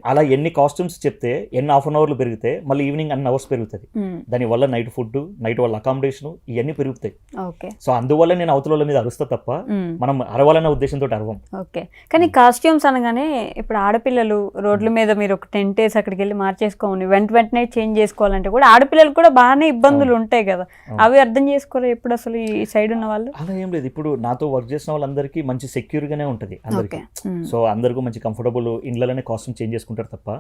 Speaker 3: అలా ఎన్ని కాస్ట్యూమ్స్ చెప్తే ఎన్ని హాఫ్ అన్ అవర్లు పెరిగితే మళ్ళీ ఈవినింగ్ అన్ని అవర్స్ పెరుగుతుంది. దానివల్ల నైట్ ఫుడ్, నైట్ వాళ్ళ అకామిడేషన్ ఇవన్నీ పెరుగుతాయి.
Speaker 2: ఓకే,
Speaker 3: సో అందువల్ల నేను అవతల మీద అరుస్తా తప్ప మనం అరవాలనే ఉద్దేశంతో అరవం.
Speaker 2: ఓకే, కానీ కాస్ట్యూమ్స్ అనగానే ఇప్పుడు ఆడపిల్లలు రోడ్ల మీద మీరు ఒక టెంట్ వేసి అక్కడికి వెళ్ళి మార్చేసుకోమని వెంటనే చేంజ్ చేసుకోవాలంటే కూడా ఆడపిల్లలు కూడా బాగానే ఇబ్బందులు ఉంటాయి కదా, అవి అర్థం చేసుకోరు ఎప్పుడు అసలు ఈ సైడ్ ఉన్న వాళ్ళు?
Speaker 3: అలా ఏం లేదు, ఇప్పుడు నాతో వర్క్ చేసిన వాళ్ళందరికీ మంచి సెక్యూర్ గానే ఉంటుంది అందరికి. సో అందరికీ మంచి కంఫర్టబుల్ ఇండ్లలోనే కాస్ట్యూమ్ చేంజ్ చేసుకుంటారు తప్ప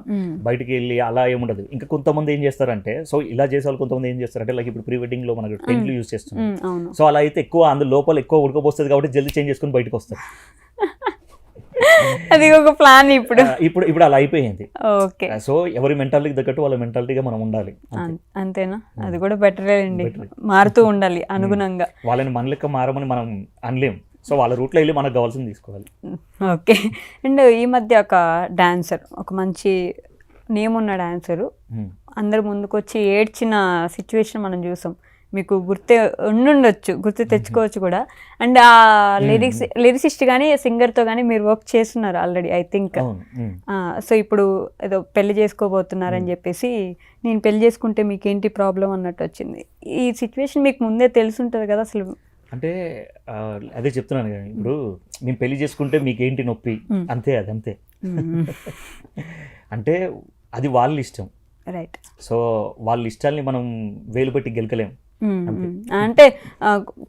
Speaker 3: బయటికి వెళ్ళి అలా ఏముండదు. ఇంకా కొంతమంది ఏం చేస్తారంటే, సో ఇలా చేసే వాళ్ళు కొంతమంది ఏం చేస్తారంటే లైక్ ఇప్పుడు ప్రీ వెడ్డింగ్ లో మనకు టెంట్లు యూజ్ చేస్తున్నాం, సో అలా అయితే ఎక్కువ అందులో లోపల ఎక్కువ ఉడకపోస్తుంది కాబట్టి జల్దీ చేంజ్ చేసుకుని బయటకు వస్తారు.
Speaker 2: అది ఒక ప్లాన్ ఇప్పుడు
Speaker 3: ఇప్పుడు అలా అయిపోయింది.
Speaker 2: ఓకే,
Speaker 3: సో ఎవరి మెంటాలిటీకి తగ్గట్టు వాళ్ళ మెంటాలిటీగా మనం ఉండాలి.
Speaker 2: అంతేనా? అది కూడా బెటరే అండి, మారుతూ ఉండాలి అనుగుణంగా.
Speaker 3: వాళ్ళని మన లెక్క మారమని మనం అనలేం, సో వాళ్ళ రూట్లో వెళ్ళి మనకు కావాల్సింది తీసుకోవాలి.
Speaker 2: ఓకే, అండ్ ఈ మధ్య ఒక డాన్సర్, ఒక మంచి నేమ్ ఉన్న డాన్సరు అందరు ముందుకు వచ్చి ఏడ్చిన సిచ్యువేషన్ మనం చూసాం. మీకు గుర్తే ఉండుండొచ్చు, గుర్తు తెచ్చుకోవచ్చు కూడా. అండ్ ఆ లిరిసిస్ట్ కానీ సింగర్తో కానీ మీరు వర్క్ చేస్తున్నారు ఆల్రెడీ ఐ థింక్. సో ఇప్పుడు ఏదో పెళ్లి చేసుకోబోతున్నారని చెప్పేసి, నేను పెళ్లి చేసుకుంటే మీకేంటి ప్రాబ్లం అన్నట్టు వచ్చింది. ఈ సిచ్యువేషన్ మీకు ముందే తెలుసుంటుంది కదా అసలు?
Speaker 3: అంటే అదే చెప్తున్నాను కదా, ఇప్పుడు మేము పెళ్లి చేసుకుంటే మీకేంటి నొప్పి, అంతే అది అంతే. అంటే అది వాళ్ళ ఇష్టం,
Speaker 2: రైట్.
Speaker 3: సో వాళ్ళ ఇష్టాల్ని మనం వేలు పెట్టి గెలకలేం.
Speaker 2: అంటే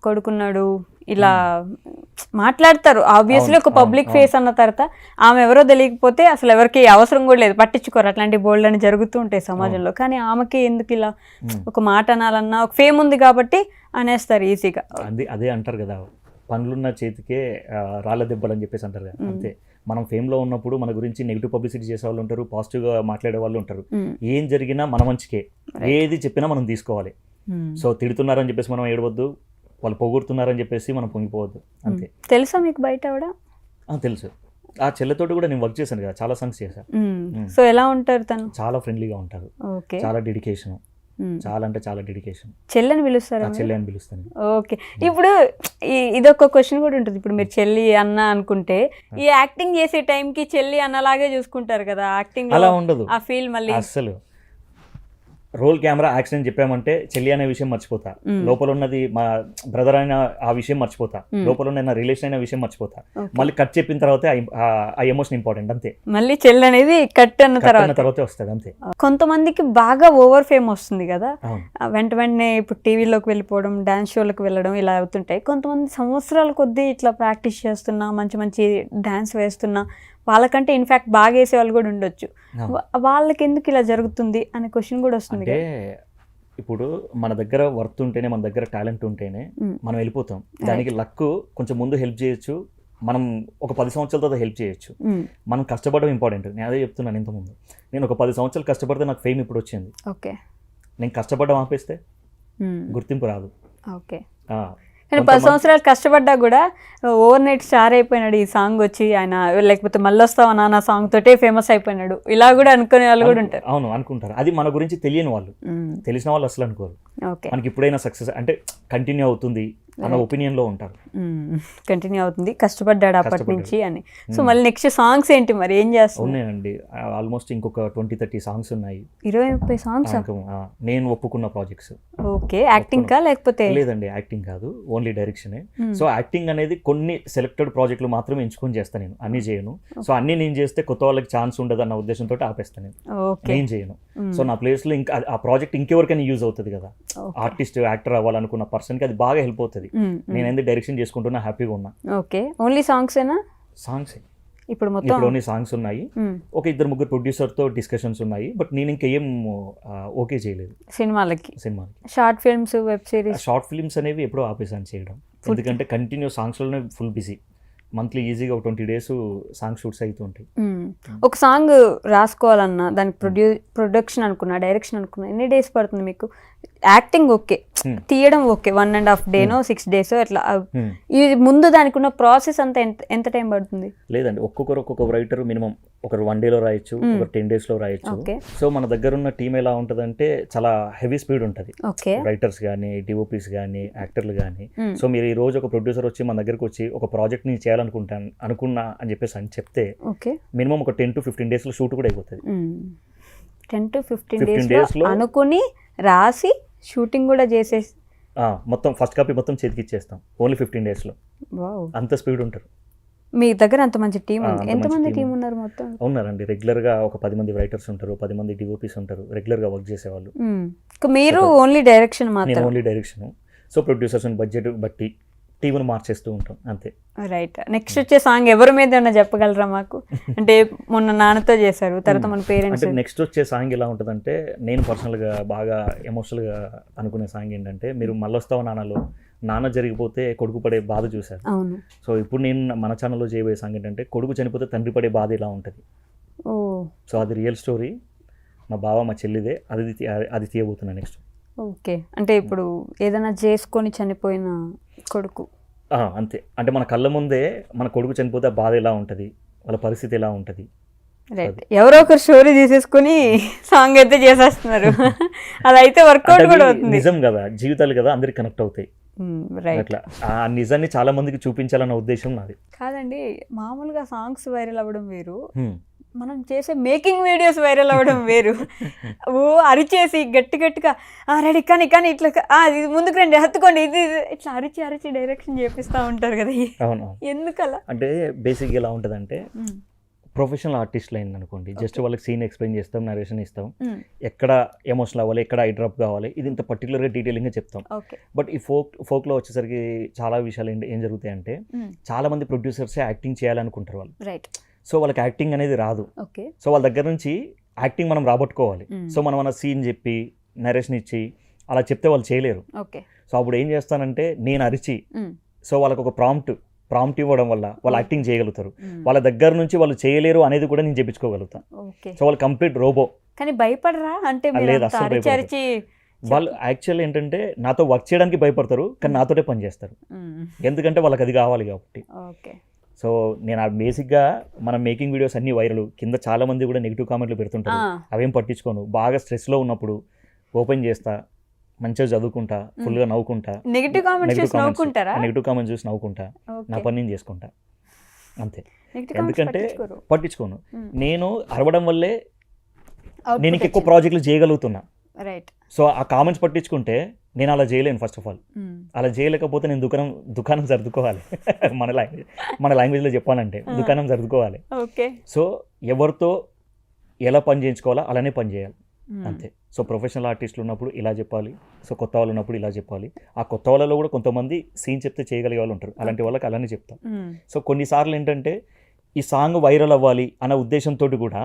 Speaker 2: కొడుకున్నాడు ఇలా మాట్లాడతారు ఆబ్వియస్లీ, ఒక పబ్లిక్ ఫేస్ అన్న తర్వాత ఆమె ఎవరో తెలియకపోతే అసలు ఎవరికి అవసరం కూడా లేదు, పట్టించుకోరు. అట్లాంటి బోల్డ్ అని జరుగుతూ ఉంటాయి సమాజంలో. కానీ ఆమెకి ఎందుకు ఇలా ఒక మాట అనాలన్నా, ఒక ఫేమ్ ఉంది కాబట్టి అనేస్తారు ఈజీగా.
Speaker 3: అదే అంటారు కదా, పండ్లున్న చేతికే రాళ్ళ దెబ్బలు అని చెప్పేసి అంటారు కదా, అంతే. మనం ఫేమ్లో ఉన్నప్పుడు మన గురించి నెగిటివ్ పబ్లిసిటీ చేసే వాళ్ళు ఉంటారు, పాజిటివ్గా మాట్లాడే వాళ్ళు ఉంటారు. ఏం జరిగినా మన మంచికే, ఏది చెప్పినా మనం తీసుకోవాలి. సో తిడుతున్నారని చెప్పేసి మనం ఏడవద్దు, వాళ్ళు పొగుడుతున్నారని చెప్పేసి మనం పొంగిపోవద్దు, అంతే.
Speaker 2: తెలుసా మీకు బయట కూడా?
Speaker 3: తెలుసు, ఆ చెల్లెతోటి కూడా నేను వర్క్ చేశాను కదా, చాలా సాంగ్స్ చేశాను.
Speaker 2: సో ఎలా ఉంటారు తను?
Speaker 3: చాలా ఫ్రెండ్లీగా ఉంటారు, చాలా డెడికేషన్, చాలా అంటే చాలా డెడికేషన్.
Speaker 2: చెల్లని పిలుస్తారా?
Speaker 3: చెల్లి అని పిలుస్తాను.
Speaker 2: ఓకే, ఇప్పుడు ఇదొక క్వశ్చన్ కూడా ఉంటుంది. ఇప్పుడు మీరు చెల్లి అన్న అనుకుంటే ఈ యాక్టింగ్ చేసే టైంకి చెల్లి అన్నలాగే చూసుకుంటారు కదా, యాక్టింగ్
Speaker 3: అలా ఉండదు
Speaker 2: ఆ ఫీల్. మళ్ళీ
Speaker 3: అస్సలు రోల్ కెమెరా యాక్షన్ చెప్పామంటే చెల్లి అనే విషయం మర్చిపోతా, లోపల ఉన్నది మా బ్రదర్ అయిన ఆ విషయం మర్చిపోతా, లోపల ఉన్న రిలేషన్ అయిన విషయం మర్చిపోతా. మళ్ళీ కట్ చెప్పిన తర్వాత ఆ ఎమోషన్ ఇంపార్టెంట్, అంతే.
Speaker 2: మళ్ళీ చెల్లి అనేది కట్ అన్న
Speaker 3: తర్వాత వస్తుంది, అంతే.
Speaker 2: కొంతమందికి బాగా ఓవర్ ఫేమ్ వస్తుంది కదా, వెంటనే ఇప్పుడు టీవీలోకి వెళ్ళిపోవడం, డాన్స్ షోలకు వెళ్ళడం ఇలా అవుతుంటాయి. కొంతమంది సంవత్సరాల కొద్దీ ఇట్లా ప్రాక్టీస్ చేస్తున్నా, మంచి మంచి డాన్స్ వేస్తున్నా, వాళ్ళకంటే ఇన్ఫాక్ట్ బాగా వేసే వాళ్ళు కూడా ఉండొచ్చు. వాళ్ళకి ఎందుకు ఇలా జరుగుతుంది అనే క్వశ్చన్ కూడా వస్తుంది.
Speaker 3: అంటే ఇప్పుడు మన దగ్గర వర్త్ ఉంటేనే, మన దగ్గర టాలెంట్ ఉంటేనే మనం వెళ్ళిపోతాం. దానికి లక్ కొంచెం ముందు హెల్ప్ చేయొచ్చు, మనం ఒక 10 సంవత్సరాల తర్వాత హెల్ప్ చేయొచ్చు. మనం కష్టపడడం ఇంపార్టెంట్. నేను అదే చెప్తున్నాను ఇంతకుముందు, నేను ఒక 10 సంవత్సరాలు కష్టపడితే నాకు ఫేమ్ ఇప్పుడు వచ్చింది.
Speaker 2: ఓకే,
Speaker 3: నేను కష్టపడడం ఆపేస్తే గుర్తింపు రాదు.
Speaker 2: ఓకే, కానీ 10 సంవత్సరాలు కష్టపడ్డా కూడా ఓవర్ నైట్ స్టార్ అయిపోయినాడు ఈ సాంగ్ వచ్చి, ఆయన లేకపోతే మళ్ళీ వస్తావా నాన్న సాంగ్ తోటే ఫేమస్ అయిపోయినాడు, ఇలా కూడా అనుకునే వాళ్ళు కూడా ఉంటారు.
Speaker 3: అవును, అనుకుంటారు. అది మన గురించి తెలియని వాళ్ళు, తెలిసిన వాళ్ళు అసలు అనుకోరు. మనకి ఇప్పుడైనా సక్సెస్ అంటే కంటిన్యూ అవుతుంది అన్న ఒపీనియన్లో ఉంటారు.
Speaker 2: కంటిన్యూ అవుతుంది, కష్టపడ్డాడు అప్పటి నుంచి అని. సో మళ్ళీ నెక్స్ట్ సాంగ్స్ ఏంటి మరి, ఏం చేస్తాం?
Speaker 3: ఉన్నాయండి, ఆల్మోస్ట్ ఇంకొక 20-30 సాంగ్స్ ఉన్నాయి.
Speaker 2: 20-30 సాంగ్స్
Speaker 3: నేను ఒప్పుకున్న ప్రాజెక్ట్స్.
Speaker 2: ఓకే, యాక్టింగ్ కా లేకపోతే?
Speaker 3: లేదండి, యాక్టింగ్ కాదు, ఓన్లీ డైరెక్షనే. సో యాక్టింగ్ అనేది కొన్ని సెలెక్టెడ్ ప్రాజెక్టులు మాత్రమే ఎంచుకొని చేస్తాను, నేను అన్ని చేయను. సో అన్ని నేను చేస్తే కొత్త వాళ్ళకి ఛాన్స్ ఉండదు అన్న ఉద్దేశంతో ఆపేస్తాను, నేను చేయను. సో నా ప్లేస్లో ఇంకా ఆ ప్రాజెక్ట్ ఇంకెవరికైనా యూజ్ అవుతుంది కదా, ఆర్టిస్ట్ యాక్టర్ అవ్వాలనుకున్న పర్సన్కి అది బాగా హెల్ప్ అవుతుంది. నేను ఎందుకు డైరెక్షన్ చేసుకుంటున్నా, హ్యాపీగా ఉన్నా.
Speaker 2: ఓకే, ఓన్లీ సాంగ్స్ ఏనా?
Speaker 3: సాంగ్స్
Speaker 2: ఇప్పుడు మొత్తం
Speaker 3: ఇప్పుడు ఓన్లీ సాంగ్స్ ఉన్నాయి, ఒక 2-3 ప్రొడ్యూసర్తో డిస్కషన్స్ ఉన్నాయి, బట్ నేను ఇంకేం ఓకే చేయలేదు
Speaker 2: సినిమాలకి.
Speaker 3: సినిమాకి.
Speaker 2: Short films, web series,
Speaker 3: short films అనేవి ఎప్పుడో ఆపేసాను చేయడం, ఎందుకంటే కంటిన్యూ సాంగ్స్లోనే ఫుల్ బిజీ. మంత్లీ ఈజీగా ఒక 20 days సాంగ్ షూట్స్ అవుతూ ఉంటాయి.
Speaker 2: ఒక సాంగ్ రాసుకోవాలన్నా దానికి ప్రొడక్షన్ అనుకున్నా, డైరెక్షన్ అనుకున్నా ఎన్ని డేస్ పడుతుంది మీకు? యాక్టింగ్ ఓకే, తీయడం ఓకే, 1.5 days 6 days అట్లా. ఇది ముందు దానికి ఉన్న ప్రాసెస్ అంతా ఎంత టైం పడుతుంది?
Speaker 3: లేదండి, ఒక్కొక్క రైటర్ మినిమం ఒకరు 1 day రాయొచ్చు, ఒకరు 10 days రాయొచ్చు. సో మన దగ్గర ఉన్న టీం ఎలా ఉంటుందంటే చాలా హెవీ స్పీడ్ ఉంటుంది, రైటర్స్ కానీ, డిఓపీస్ కానీ, యాక్టర్లు కానీ. సో మీరు ఈ రోజు ఒక ప్రొడ్యూసర్ వచ్చి మన దగ్గరకు వచ్చి ఒక ప్రాజెక్ట్ ని అనుకున్నా అని చెప్పేసి అని చెప్తే మినిమం ఒక 10 to 15 days షూట్ కూడా అయిపోతుంది.
Speaker 2: 10 to 15 days అనుకుని రాసి షూటింగ్ కూడా చేసేసి
Speaker 3: మొత్తం ఫస్ట్ కాపీ మొత్తం చేతికి ఇచ్చేస్తాం ఓన్లీ 15 days. అంత స్పీడ్ ఉంటారు.
Speaker 2: మీ దగ్గర అంత మంచి టీం ఉంది. ఎంతమంది టీం ఉన్నారు మొత్తం?
Speaker 3: ఉన్నారండి, రెగ్యులర్ గా ఒక 10 మంది రైటర్స్ ఉంటారు, 10 మంది డిఓపీస్ ఉంటారు, రెగ్యులర్ గా వర్క్ చేసేవాళ్ళు.
Speaker 2: మీరు ఓన్లీ డైరెక్షన్ మాత్రం?
Speaker 3: Only direction. So producers budget బట్టి టీంను మార్చేస్తూ ఉంటాం అంతే.
Speaker 2: రైట్. నెక్స్ట్ వచ్చే సాంగ్ ఎవరి మీద ఏమన్నా చెప్పగలరా మాకు? అంటే మొన్న నాన్నతో చేశారు, తర్వాత మన పేరెంట్స్.
Speaker 3: అంటే నెక్స్ట్ వచ్చే సాంగ్ ఎలా ఉంటుందంటే, నేను పర్సనల్గా బాగా ఎమోషనల్గా అనుకునే సాంగ్ ఏంటంటే, మీరు మళ్ళొస్తావు నాన్నలో నాన్న జరిగిపోతే కొడుకు పడే బాధ చూశారు. సో ఇప్పుడు నేను మన ఛానల్లో చేయబోయే సాంగ్ ఏంటంటే, కొడుకు చనిపోతే తండ్రి పడే బాధ ఇలా ఉంటుంది. సో అది రియల్ స్టోరీ, మా బావ మా చెల్లిదే, అది తీయబోతున్నా నెక్స్ట్.
Speaker 2: ఓకే. అంటే ఇప్పుడు ఏదైనా చేసుకొని చనిపోయిన కొడుకు
Speaker 3: అంతే, అంటే మన కళ్ళ ముందే మన కొడుకు చనిపోతే బాధ ఎలా ఉంటుంది, వాళ్ళ పరిస్థితి ఎలా ఉంటుంది.
Speaker 2: రైట్. ఎవరో ఒకరు స్టోరీ తీసేసుకుని సాంగ్ అయితే చేసేస్తున్నారు, అలా అయితే వర్కౌట్ కూడా అవుతుంది.
Speaker 3: నిజం కదా, జీవితాలు కదా, అందరికి కనెక్ట్ అవుతాయి. అట్లా ఆ నిజాన్ని చాలా మందికి చూపించాలన్న ఉద్దేశం నాది.
Speaker 2: కాదండి, మామూలుగా సాంగ్స్ వైరల్ అవ్వడం వేరు, మనం చేసే మేకింగ్ వీడియోస్ వైరల్ అవ్వడం వేరు. ఓ అరిచేసి గట్టిగా రెడీ కానీ ఇట్లా ఇది ముందుకు రండి, హత్తుకోండి, ఇది ఇట్లా అరిచి డైరెక్షన్ చేపిస్తూ ఉంటారు కదా.
Speaker 3: అవును.
Speaker 2: ఎందుకలా?
Speaker 3: అంటే బేసిక్ ఎలా ఉంటుందంటే, ప్రొఫెషనల్ ఆర్టిస్ట్లు అయింది అనుకోండి, జస్ట్ వాళ్ళకి సీన్ ఎక్స్ప్లెయిన్ చేస్తాం, నరేషన్ ఇస్తాం, ఎక్కడ ఎమోషనల్ అవ్వాలి, ఎక్కడ ఐ డ్రాప్ కావాలి, ఇది ఇంత పర్టికులర్గా డీటెయిలింగ్గా చెప్తాం. బట్ ఈ ఫోక్లో వచ్చేసరికి చాలా విషయాలు ఏం జరుగుతాయంటే, చాలా మంది ప్రొడ్యూసర్సే యాక్టింగ్ చేయాలనుకుంటారు వాళ్ళు.
Speaker 2: రైట్.
Speaker 3: సో వాళ్ళకి యాక్టింగ్ అనేది రాదు. సో వాళ్ళ దగ్గర నుంచి యాక్టింగ్ మనం రాబట్టుకోవాలి. సో మనం అన్న సీన్ చెప్పి నరేషన్ ఇచ్చి అలా చెప్తే వాళ్ళు చేయలేరు. సో అప్పుడు ఏం చేస్తానంటే, నేను అరిచి సో వాళ్ళకి ఒక ప్రాంప్ట్ ఇవ్వడం వల్ల వాళ్ళు యాక్టింగ్ చేయగలుగుతారు. వాళ్ళ దగ్గర నుంచి వాళ్ళు చేయలేరు అనేది కూడా నేను చెప్పించుకోగలుగుతాను. సో వాళ్ళు కంప్లీట్ రోబో.
Speaker 2: కానీ భయపడరా? అంటే
Speaker 3: లేదు, అసలు భయపడరు. వాళ్ళు యాక్చువల్ ఏంటంటే నాతో వర్క్ చేయడానికి భయపడతారు, కానీ నాతోటే పని చేస్తారు, ఎందుకంటే వాళ్ళకి అది కావాలి కాబట్టి. సో నేను బేసిక్గా మన మేకింగ్ వీడియోస్ అన్ని వైరల్, కింద చాలా మంది కూడా నెగిటివ్ కామెంట్లు పెడుతుంటారు, అవేం పట్టించుకోను. బాగా స్ట్రెస్లో ఉన్నప్పుడు ఓపెన్ చేస్తా, మంచిగా చదువుకుంటా, ఫుల్గా నవ్వుకుంటా, నెగిటివ్ కామెంట్స్ చూసి నవ్వుకుంటా, నా పని నేను చేసుకుంటా అంతే. ఎందుకంటే పట్టించుకోను. నేను అరవడం వల్లే నేను ఎక్కువ ప్రాజెక్టులు చేయగలుగుతున్నా. సో ఆ కామెంట్స్ పట్టించుకుంటే నేను అలా చేయలేను. ఫస్ట్ ఆఫ్ ఆల్ అలా చేయలేకపోతే నేను దుకాణం సర్దుకోవాలి. మన లాంగ్వేజ్లో చెప్పాలంటే దుకాణం సర్దుకోవాలి. సో ఎవరితో ఎలా పని చేయించుకోవాలో అలానే పని చేయాలి అంతే. సో ప్రొఫెషనల్ ఆర్టిస్టులు ఉన్నప్పుడు ఇలా చెప్పాలి, సో కొత్త వాళ్ళు ఉన్నప్పుడు ఇలా చెప్పాలి. ఆ కొత్త వాళ్ళలో కూడా కొంతమంది సీన్ చెప్తే చేయగలిగే వాళ్ళు ఉంటారు, అలాంటి వాళ్ళకి అలానే చెప్తాం. సో కొన్నిసార్లు ఏంటంటే ఈ సాంగ్ వైరల్ అవ్వాలి అన్న ఉద్దేశంతో కూడా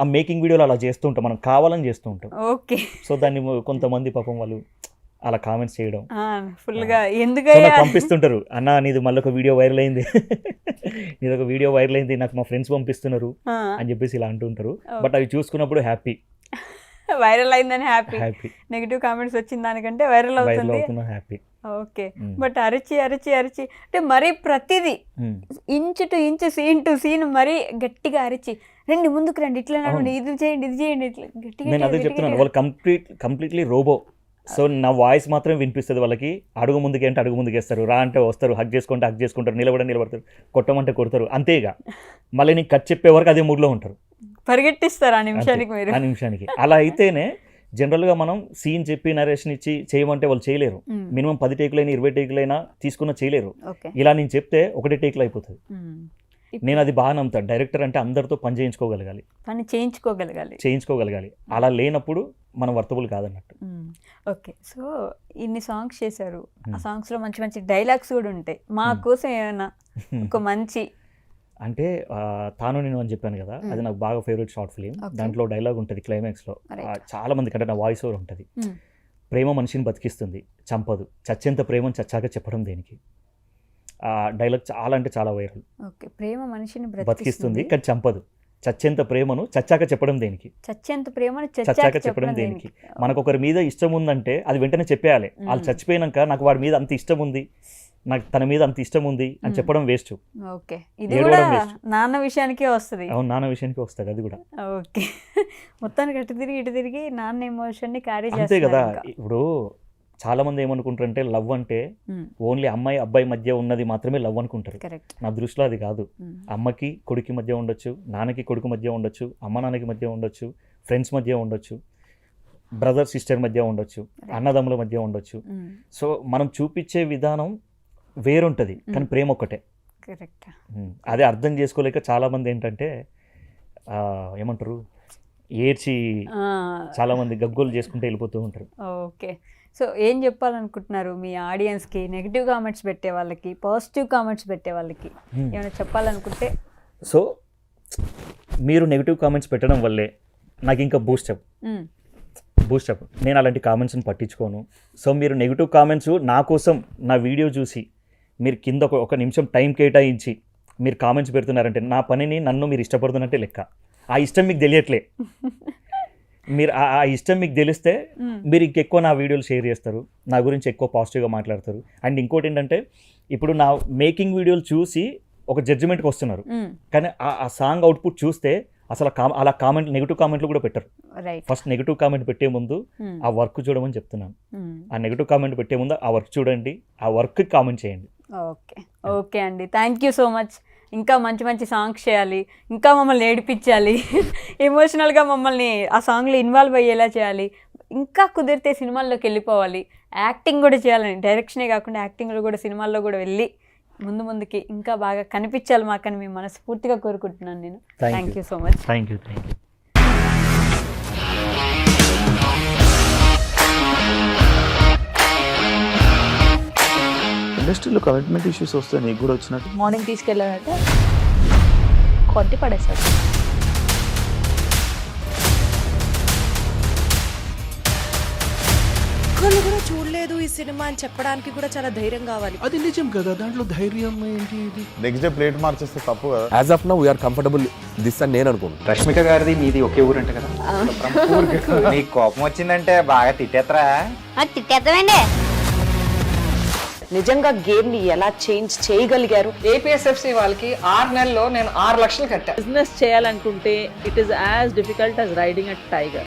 Speaker 3: ఆ మేకింగ్ వీడియోలు అలా చేస్తూ ఉంటాం, మనం కావాలని చేస్తూ ఉంటాం. సో దాన్ని కొంతమంది పాపం వాళ్ళు అలా కామెంట్స్ చేయడం పంపిస్తుంటారు, అన్న నీది మళ్ళీ ఒక వీడియో వైరల్ అయింది, నీది ఒక వీడియో వైరల్ అయింది, నాకు మా ఫ్రెండ్స్ పంపిస్తున్నారు అని చెప్పేసి ఇలా అంటుంటారు. బట్ అవి చూసుకున్నప్పుడు హ్యాపీ,
Speaker 2: వైరల్ అయిందని హ్యాపీ, నెగిటివ్ కామెంట్స్ వచ్చిన దానికంటే వైరల్ అవుతుంది
Speaker 3: హ్యాపీ.
Speaker 2: ఓకే. బట్ అరిచి అంటే మరీ ప్రతిదీ inch to inch, scene to scene మరీ గట్టిగా అరిచి రండి ముందుకు రండి, ఇట్లా నడవండి, ఇది చేయండి ఇట్లా గట్టిగా.
Speaker 3: నేను అదే చెప్తున్నాను, వాళ్ళు కంప్లీట్లీ రోబో. సో నా వాయిస్ మాత్రమే వినిపిస్తుంది వాళ్ళకి. అడుగు ముందుకేంటే అడుగు ముందుకేస్తారు, రా అంటే వస్తారు, హక్ చేసుకుంటారు, నిలబడతారు, కొట్టమంటే కొడతారు, అంతేగా. మళ్ళీ నీకు కట్ చెప్పే వరకు అదే మూడ్లో ఉంటారు,
Speaker 2: పరిగెట్టిస్తారు ఆ నిమిషానికి.
Speaker 3: అలా అయితేనే జనరల్గా మనం సీన్ చెప్పి నరేషన్ ఇచ్చి చేయమంటే వాళ్ళు చేయలేరు. మినిమం 10 టేకులైనా 20 టేకులైనా తీసుకున్న చేయలేరు. ఇలా నేను చెప్తే 1 టేకులు అయిపోతుంది. నేను అది బాగా నమ్ముతాను. డైరెక్టర్ అంటే అందరితో పని చేయించుకోగలగాలి. అలా లేనప్పుడు మనం వర్తబుల్ కాదన్నట్టు.
Speaker 2: ఓకే. సో ఇన్ని సాంగ్స్ చేశారు, ఆ సాంగ్స్లో మంచి మంచి డైలాగ్స్ కూడా ఉంటాయి. మా కోసం ఏమైనా ఒక మంచి
Speaker 3: అంటే తాను నేను అని చెప్పాను కదా, అది నాకు బాగా ఫేవరెట్ షార్ట్ ఫిలిం.
Speaker 2: Okay.
Speaker 3: దాంట్లో డైలాగ్ ఉంటుంది క్లైమాక్స్లో,
Speaker 2: Right.
Speaker 3: చాలా మంది కంటే నా వాయిస్ ఓవర్ ఉంటుంది. ప్రేమ మనిషిని బతికిస్తుంది, చంపదు, చచ్చేంత ప్రేమను చచ్చాక చెప్పడం దేనికి. ఆ డైలాగ్ చాలా అంటే చాలా వైరల్.
Speaker 2: ఓకే, ప్రేమ మనిషిని
Speaker 3: బతికిస్తుంది కానీ చంపదు, చచ్చేంత ప్రేమను చచ్చాక చెప్పడం దేనికి.
Speaker 2: చచ్చేంత ప్రేమను
Speaker 3: చచ్చాక చెప్పడం దేనికి. మనకు ఒకరి మీద ఇష్టం ఉందంటే అది వెంటనే చెప్పేయాలి. వాళ్ళు చచ్చిపోయినాక నాకు వాడి మీద అంత ఇష్టం ఉంది, నాకు తన మీద అంత ఇష్టం ఉంది అని చెప్పడం వేస్ట్.
Speaker 2: ఓకే, ఇది కూడా నాన్న విషయానికే వస్తుంది.
Speaker 3: అవును, నాన్న విషయానికి వస్తుంది అది కూడా.
Speaker 2: ఓకే, మొత్తానికి అటు తిరిగి నాన్న ఎమోషన్ ని క్యారీ
Speaker 3: అంతే కదా.
Speaker 2: చేస్తారు.
Speaker 3: ఇప్పుడు చాలా మంది ఏమనుకుంటారంటే లవ్ అంటే ఓన్లీ అమ్మాయి అబ్బాయి మధ్య ఉన్నది మాత్రమే లవ్ అనుకుంటారు.
Speaker 2: కరెక్ట్.
Speaker 3: నా దృష్టిలో అది కాదు. అమ్మకి కొడుకు మధ్య ఉండొచ్చు, నాన్నకి కొడుకు మధ్య ఉండొచ్చు, అమ్మ నాన్నకి మధ్య ఉండొచ్చు, ఫ్రెండ్స్ మధ్య ఉండొచ్చు, బ్రదర్ సిస్టర్ మధ్య ఉండొచ్చు, అన్నదమ్ముల మధ్య ఉండొచ్చు. సో మనం చూపించే విధానం వేరుంటుంది కానీ ప్రేమ ఒక్కటే.
Speaker 2: కరెక్ట్.
Speaker 3: అదే అర్థం చేసుకోలేక చాలా మంది ఏంటంటే ఏమంటారు, ఏడ్చి చాలా మంది గగ్గోలు చేసుకుంటూ వెళ్ళిపోతూ ఉంటారు.
Speaker 2: ఓకే, సో ఏం చెప్పాలనుకుంటున్నారు మీ ఆడియన్స్కి? నెగిటివ్ కామెంట్స్ పెట్టే వాళ్ళకి, పాజిటివ్ కామెంట్స్ పెట్టే వాళ్ళకి ఏమైనా చెప్పాలనుకుంటే?
Speaker 3: సో మీరు నెగిటివ్ కామెంట్స్ పెట్టడం వల్లే నాకు ఇంకా బూస్టప్. నేను అలాంటి కామెంట్స్ని పట్టించుకోను. సో మీరు నెగిటివ్ కామెంట్స్ నా కోసం నా వీడియో చూసి మీరు కింద ఒక నిమిషం టైం కేటాయించి మీరు కామెంట్స్ పెడుతున్నారంటే నా పనిని నన్ను మీరు ఇష్టపడుతున్నట్టే లెక్క. ఆ ఇష్టం మీకు తెలియట్లే. మీరు ఆ ఇష్టం మీకు తెలిస్తే మీరు ఇంకెక్కువ నా వీడియోలు షేర్ చేస్తారు, నా గురించి ఎక్కువ పాజిటివ్గా మాట్లాడతారు. అండ్ ఇంకోటి ఏంటంటే ఇప్పుడు నా మేకింగ్ వీడియోలు చూసి ఒక జడ్జిమెంట్కి వస్తున్నారు, కానీ ఆ సాంగ్ అవుట్పుట్ చూస్తే అసలు అలా కామెంట్ నెగిటివ్ కామెంట్లు కూడా పెట్టరు. ఫస్ట్ నెగిటివ్ కామెంట్ పెట్టే ముందు ఆ వర్క్ చూడమని చెప్తున్నాను. ఆ నెగిటివ్ కామెంట్ పెట్టే ముందు ఆ వర్క్ చూడండి, ఆ వర్క్ కామెంట్ చేయండి.
Speaker 2: ఓకే అండి, థ్యాంక్ యూ సో మచ్. ఇంకా మంచి మంచి సాంగ్స్ చేయాలి, ఇంకా మమ్మల్ని ఏడిపించాలి, ఎమోషనల్గా మమ్మల్ని ఆ సాంగ్లో ఇన్వాల్వ్ అయ్యేలా చేయాలి, ఇంకా కుదిరితే సినిమాల్లోకి వెళ్ళిపోవాలి, యాక్టింగ్ కూడా చేయాలని, డైరెక్షనే కాకుండా యాక్టింగ్లో కూడా సినిమాల్లో కూడా వెళ్ళి ముందుకి ఇంకా బాగా కనిపించాలి మాకని మేము మనస్ఫూర్తిగా కోరుకుంటున్నాను నేను. Thank you so much.
Speaker 3: Thank you.
Speaker 4: ఇండస్ట్రీలో కమిట్మెంట్ ఇష్యూస్ వస్తే నీకు కూడా వచ్చినట్టు?
Speaker 5: మార్నింగ్ తీసుకెళ్ళాడంటే కొట్టి పడేశాడు.
Speaker 6: ఒక్కళ్ళు కూడా చూడలేదు ఈ సినిమా అని చెప్పడానికి కూడా చాలా ధైర్యం కావాలి.
Speaker 4: అది నిజం కదా, దాంట్లో ధైర్యం ఏంటి? ఇది
Speaker 7: నెక్స్ట్ డే ప్లేట్ మార్చేస్తే తప్పు కదా.
Speaker 8: As of now we are comfortable this అని నేను అనుకుంటున్నాను.
Speaker 9: రష్మిక గారిది మీది ఒకే ఊరు అంట కదా? నీకు కోపం వచ్చిందంటే బాగా తిట్టేత్తరా?
Speaker 10: తిట్టేద్దామండి.
Speaker 6: నిజంగా గేమ్ ని ఎలా చేంజ్ చేయగలిగారు?
Speaker 11: ఏపీఎస్ఎఫ్సి వాళ్ళకి 6 నెలల్లో నేను 6 లక్షలు కట్టా.
Speaker 5: బిజినెస్ చేయాలనుకుంటే it is as difficult as riding a tiger.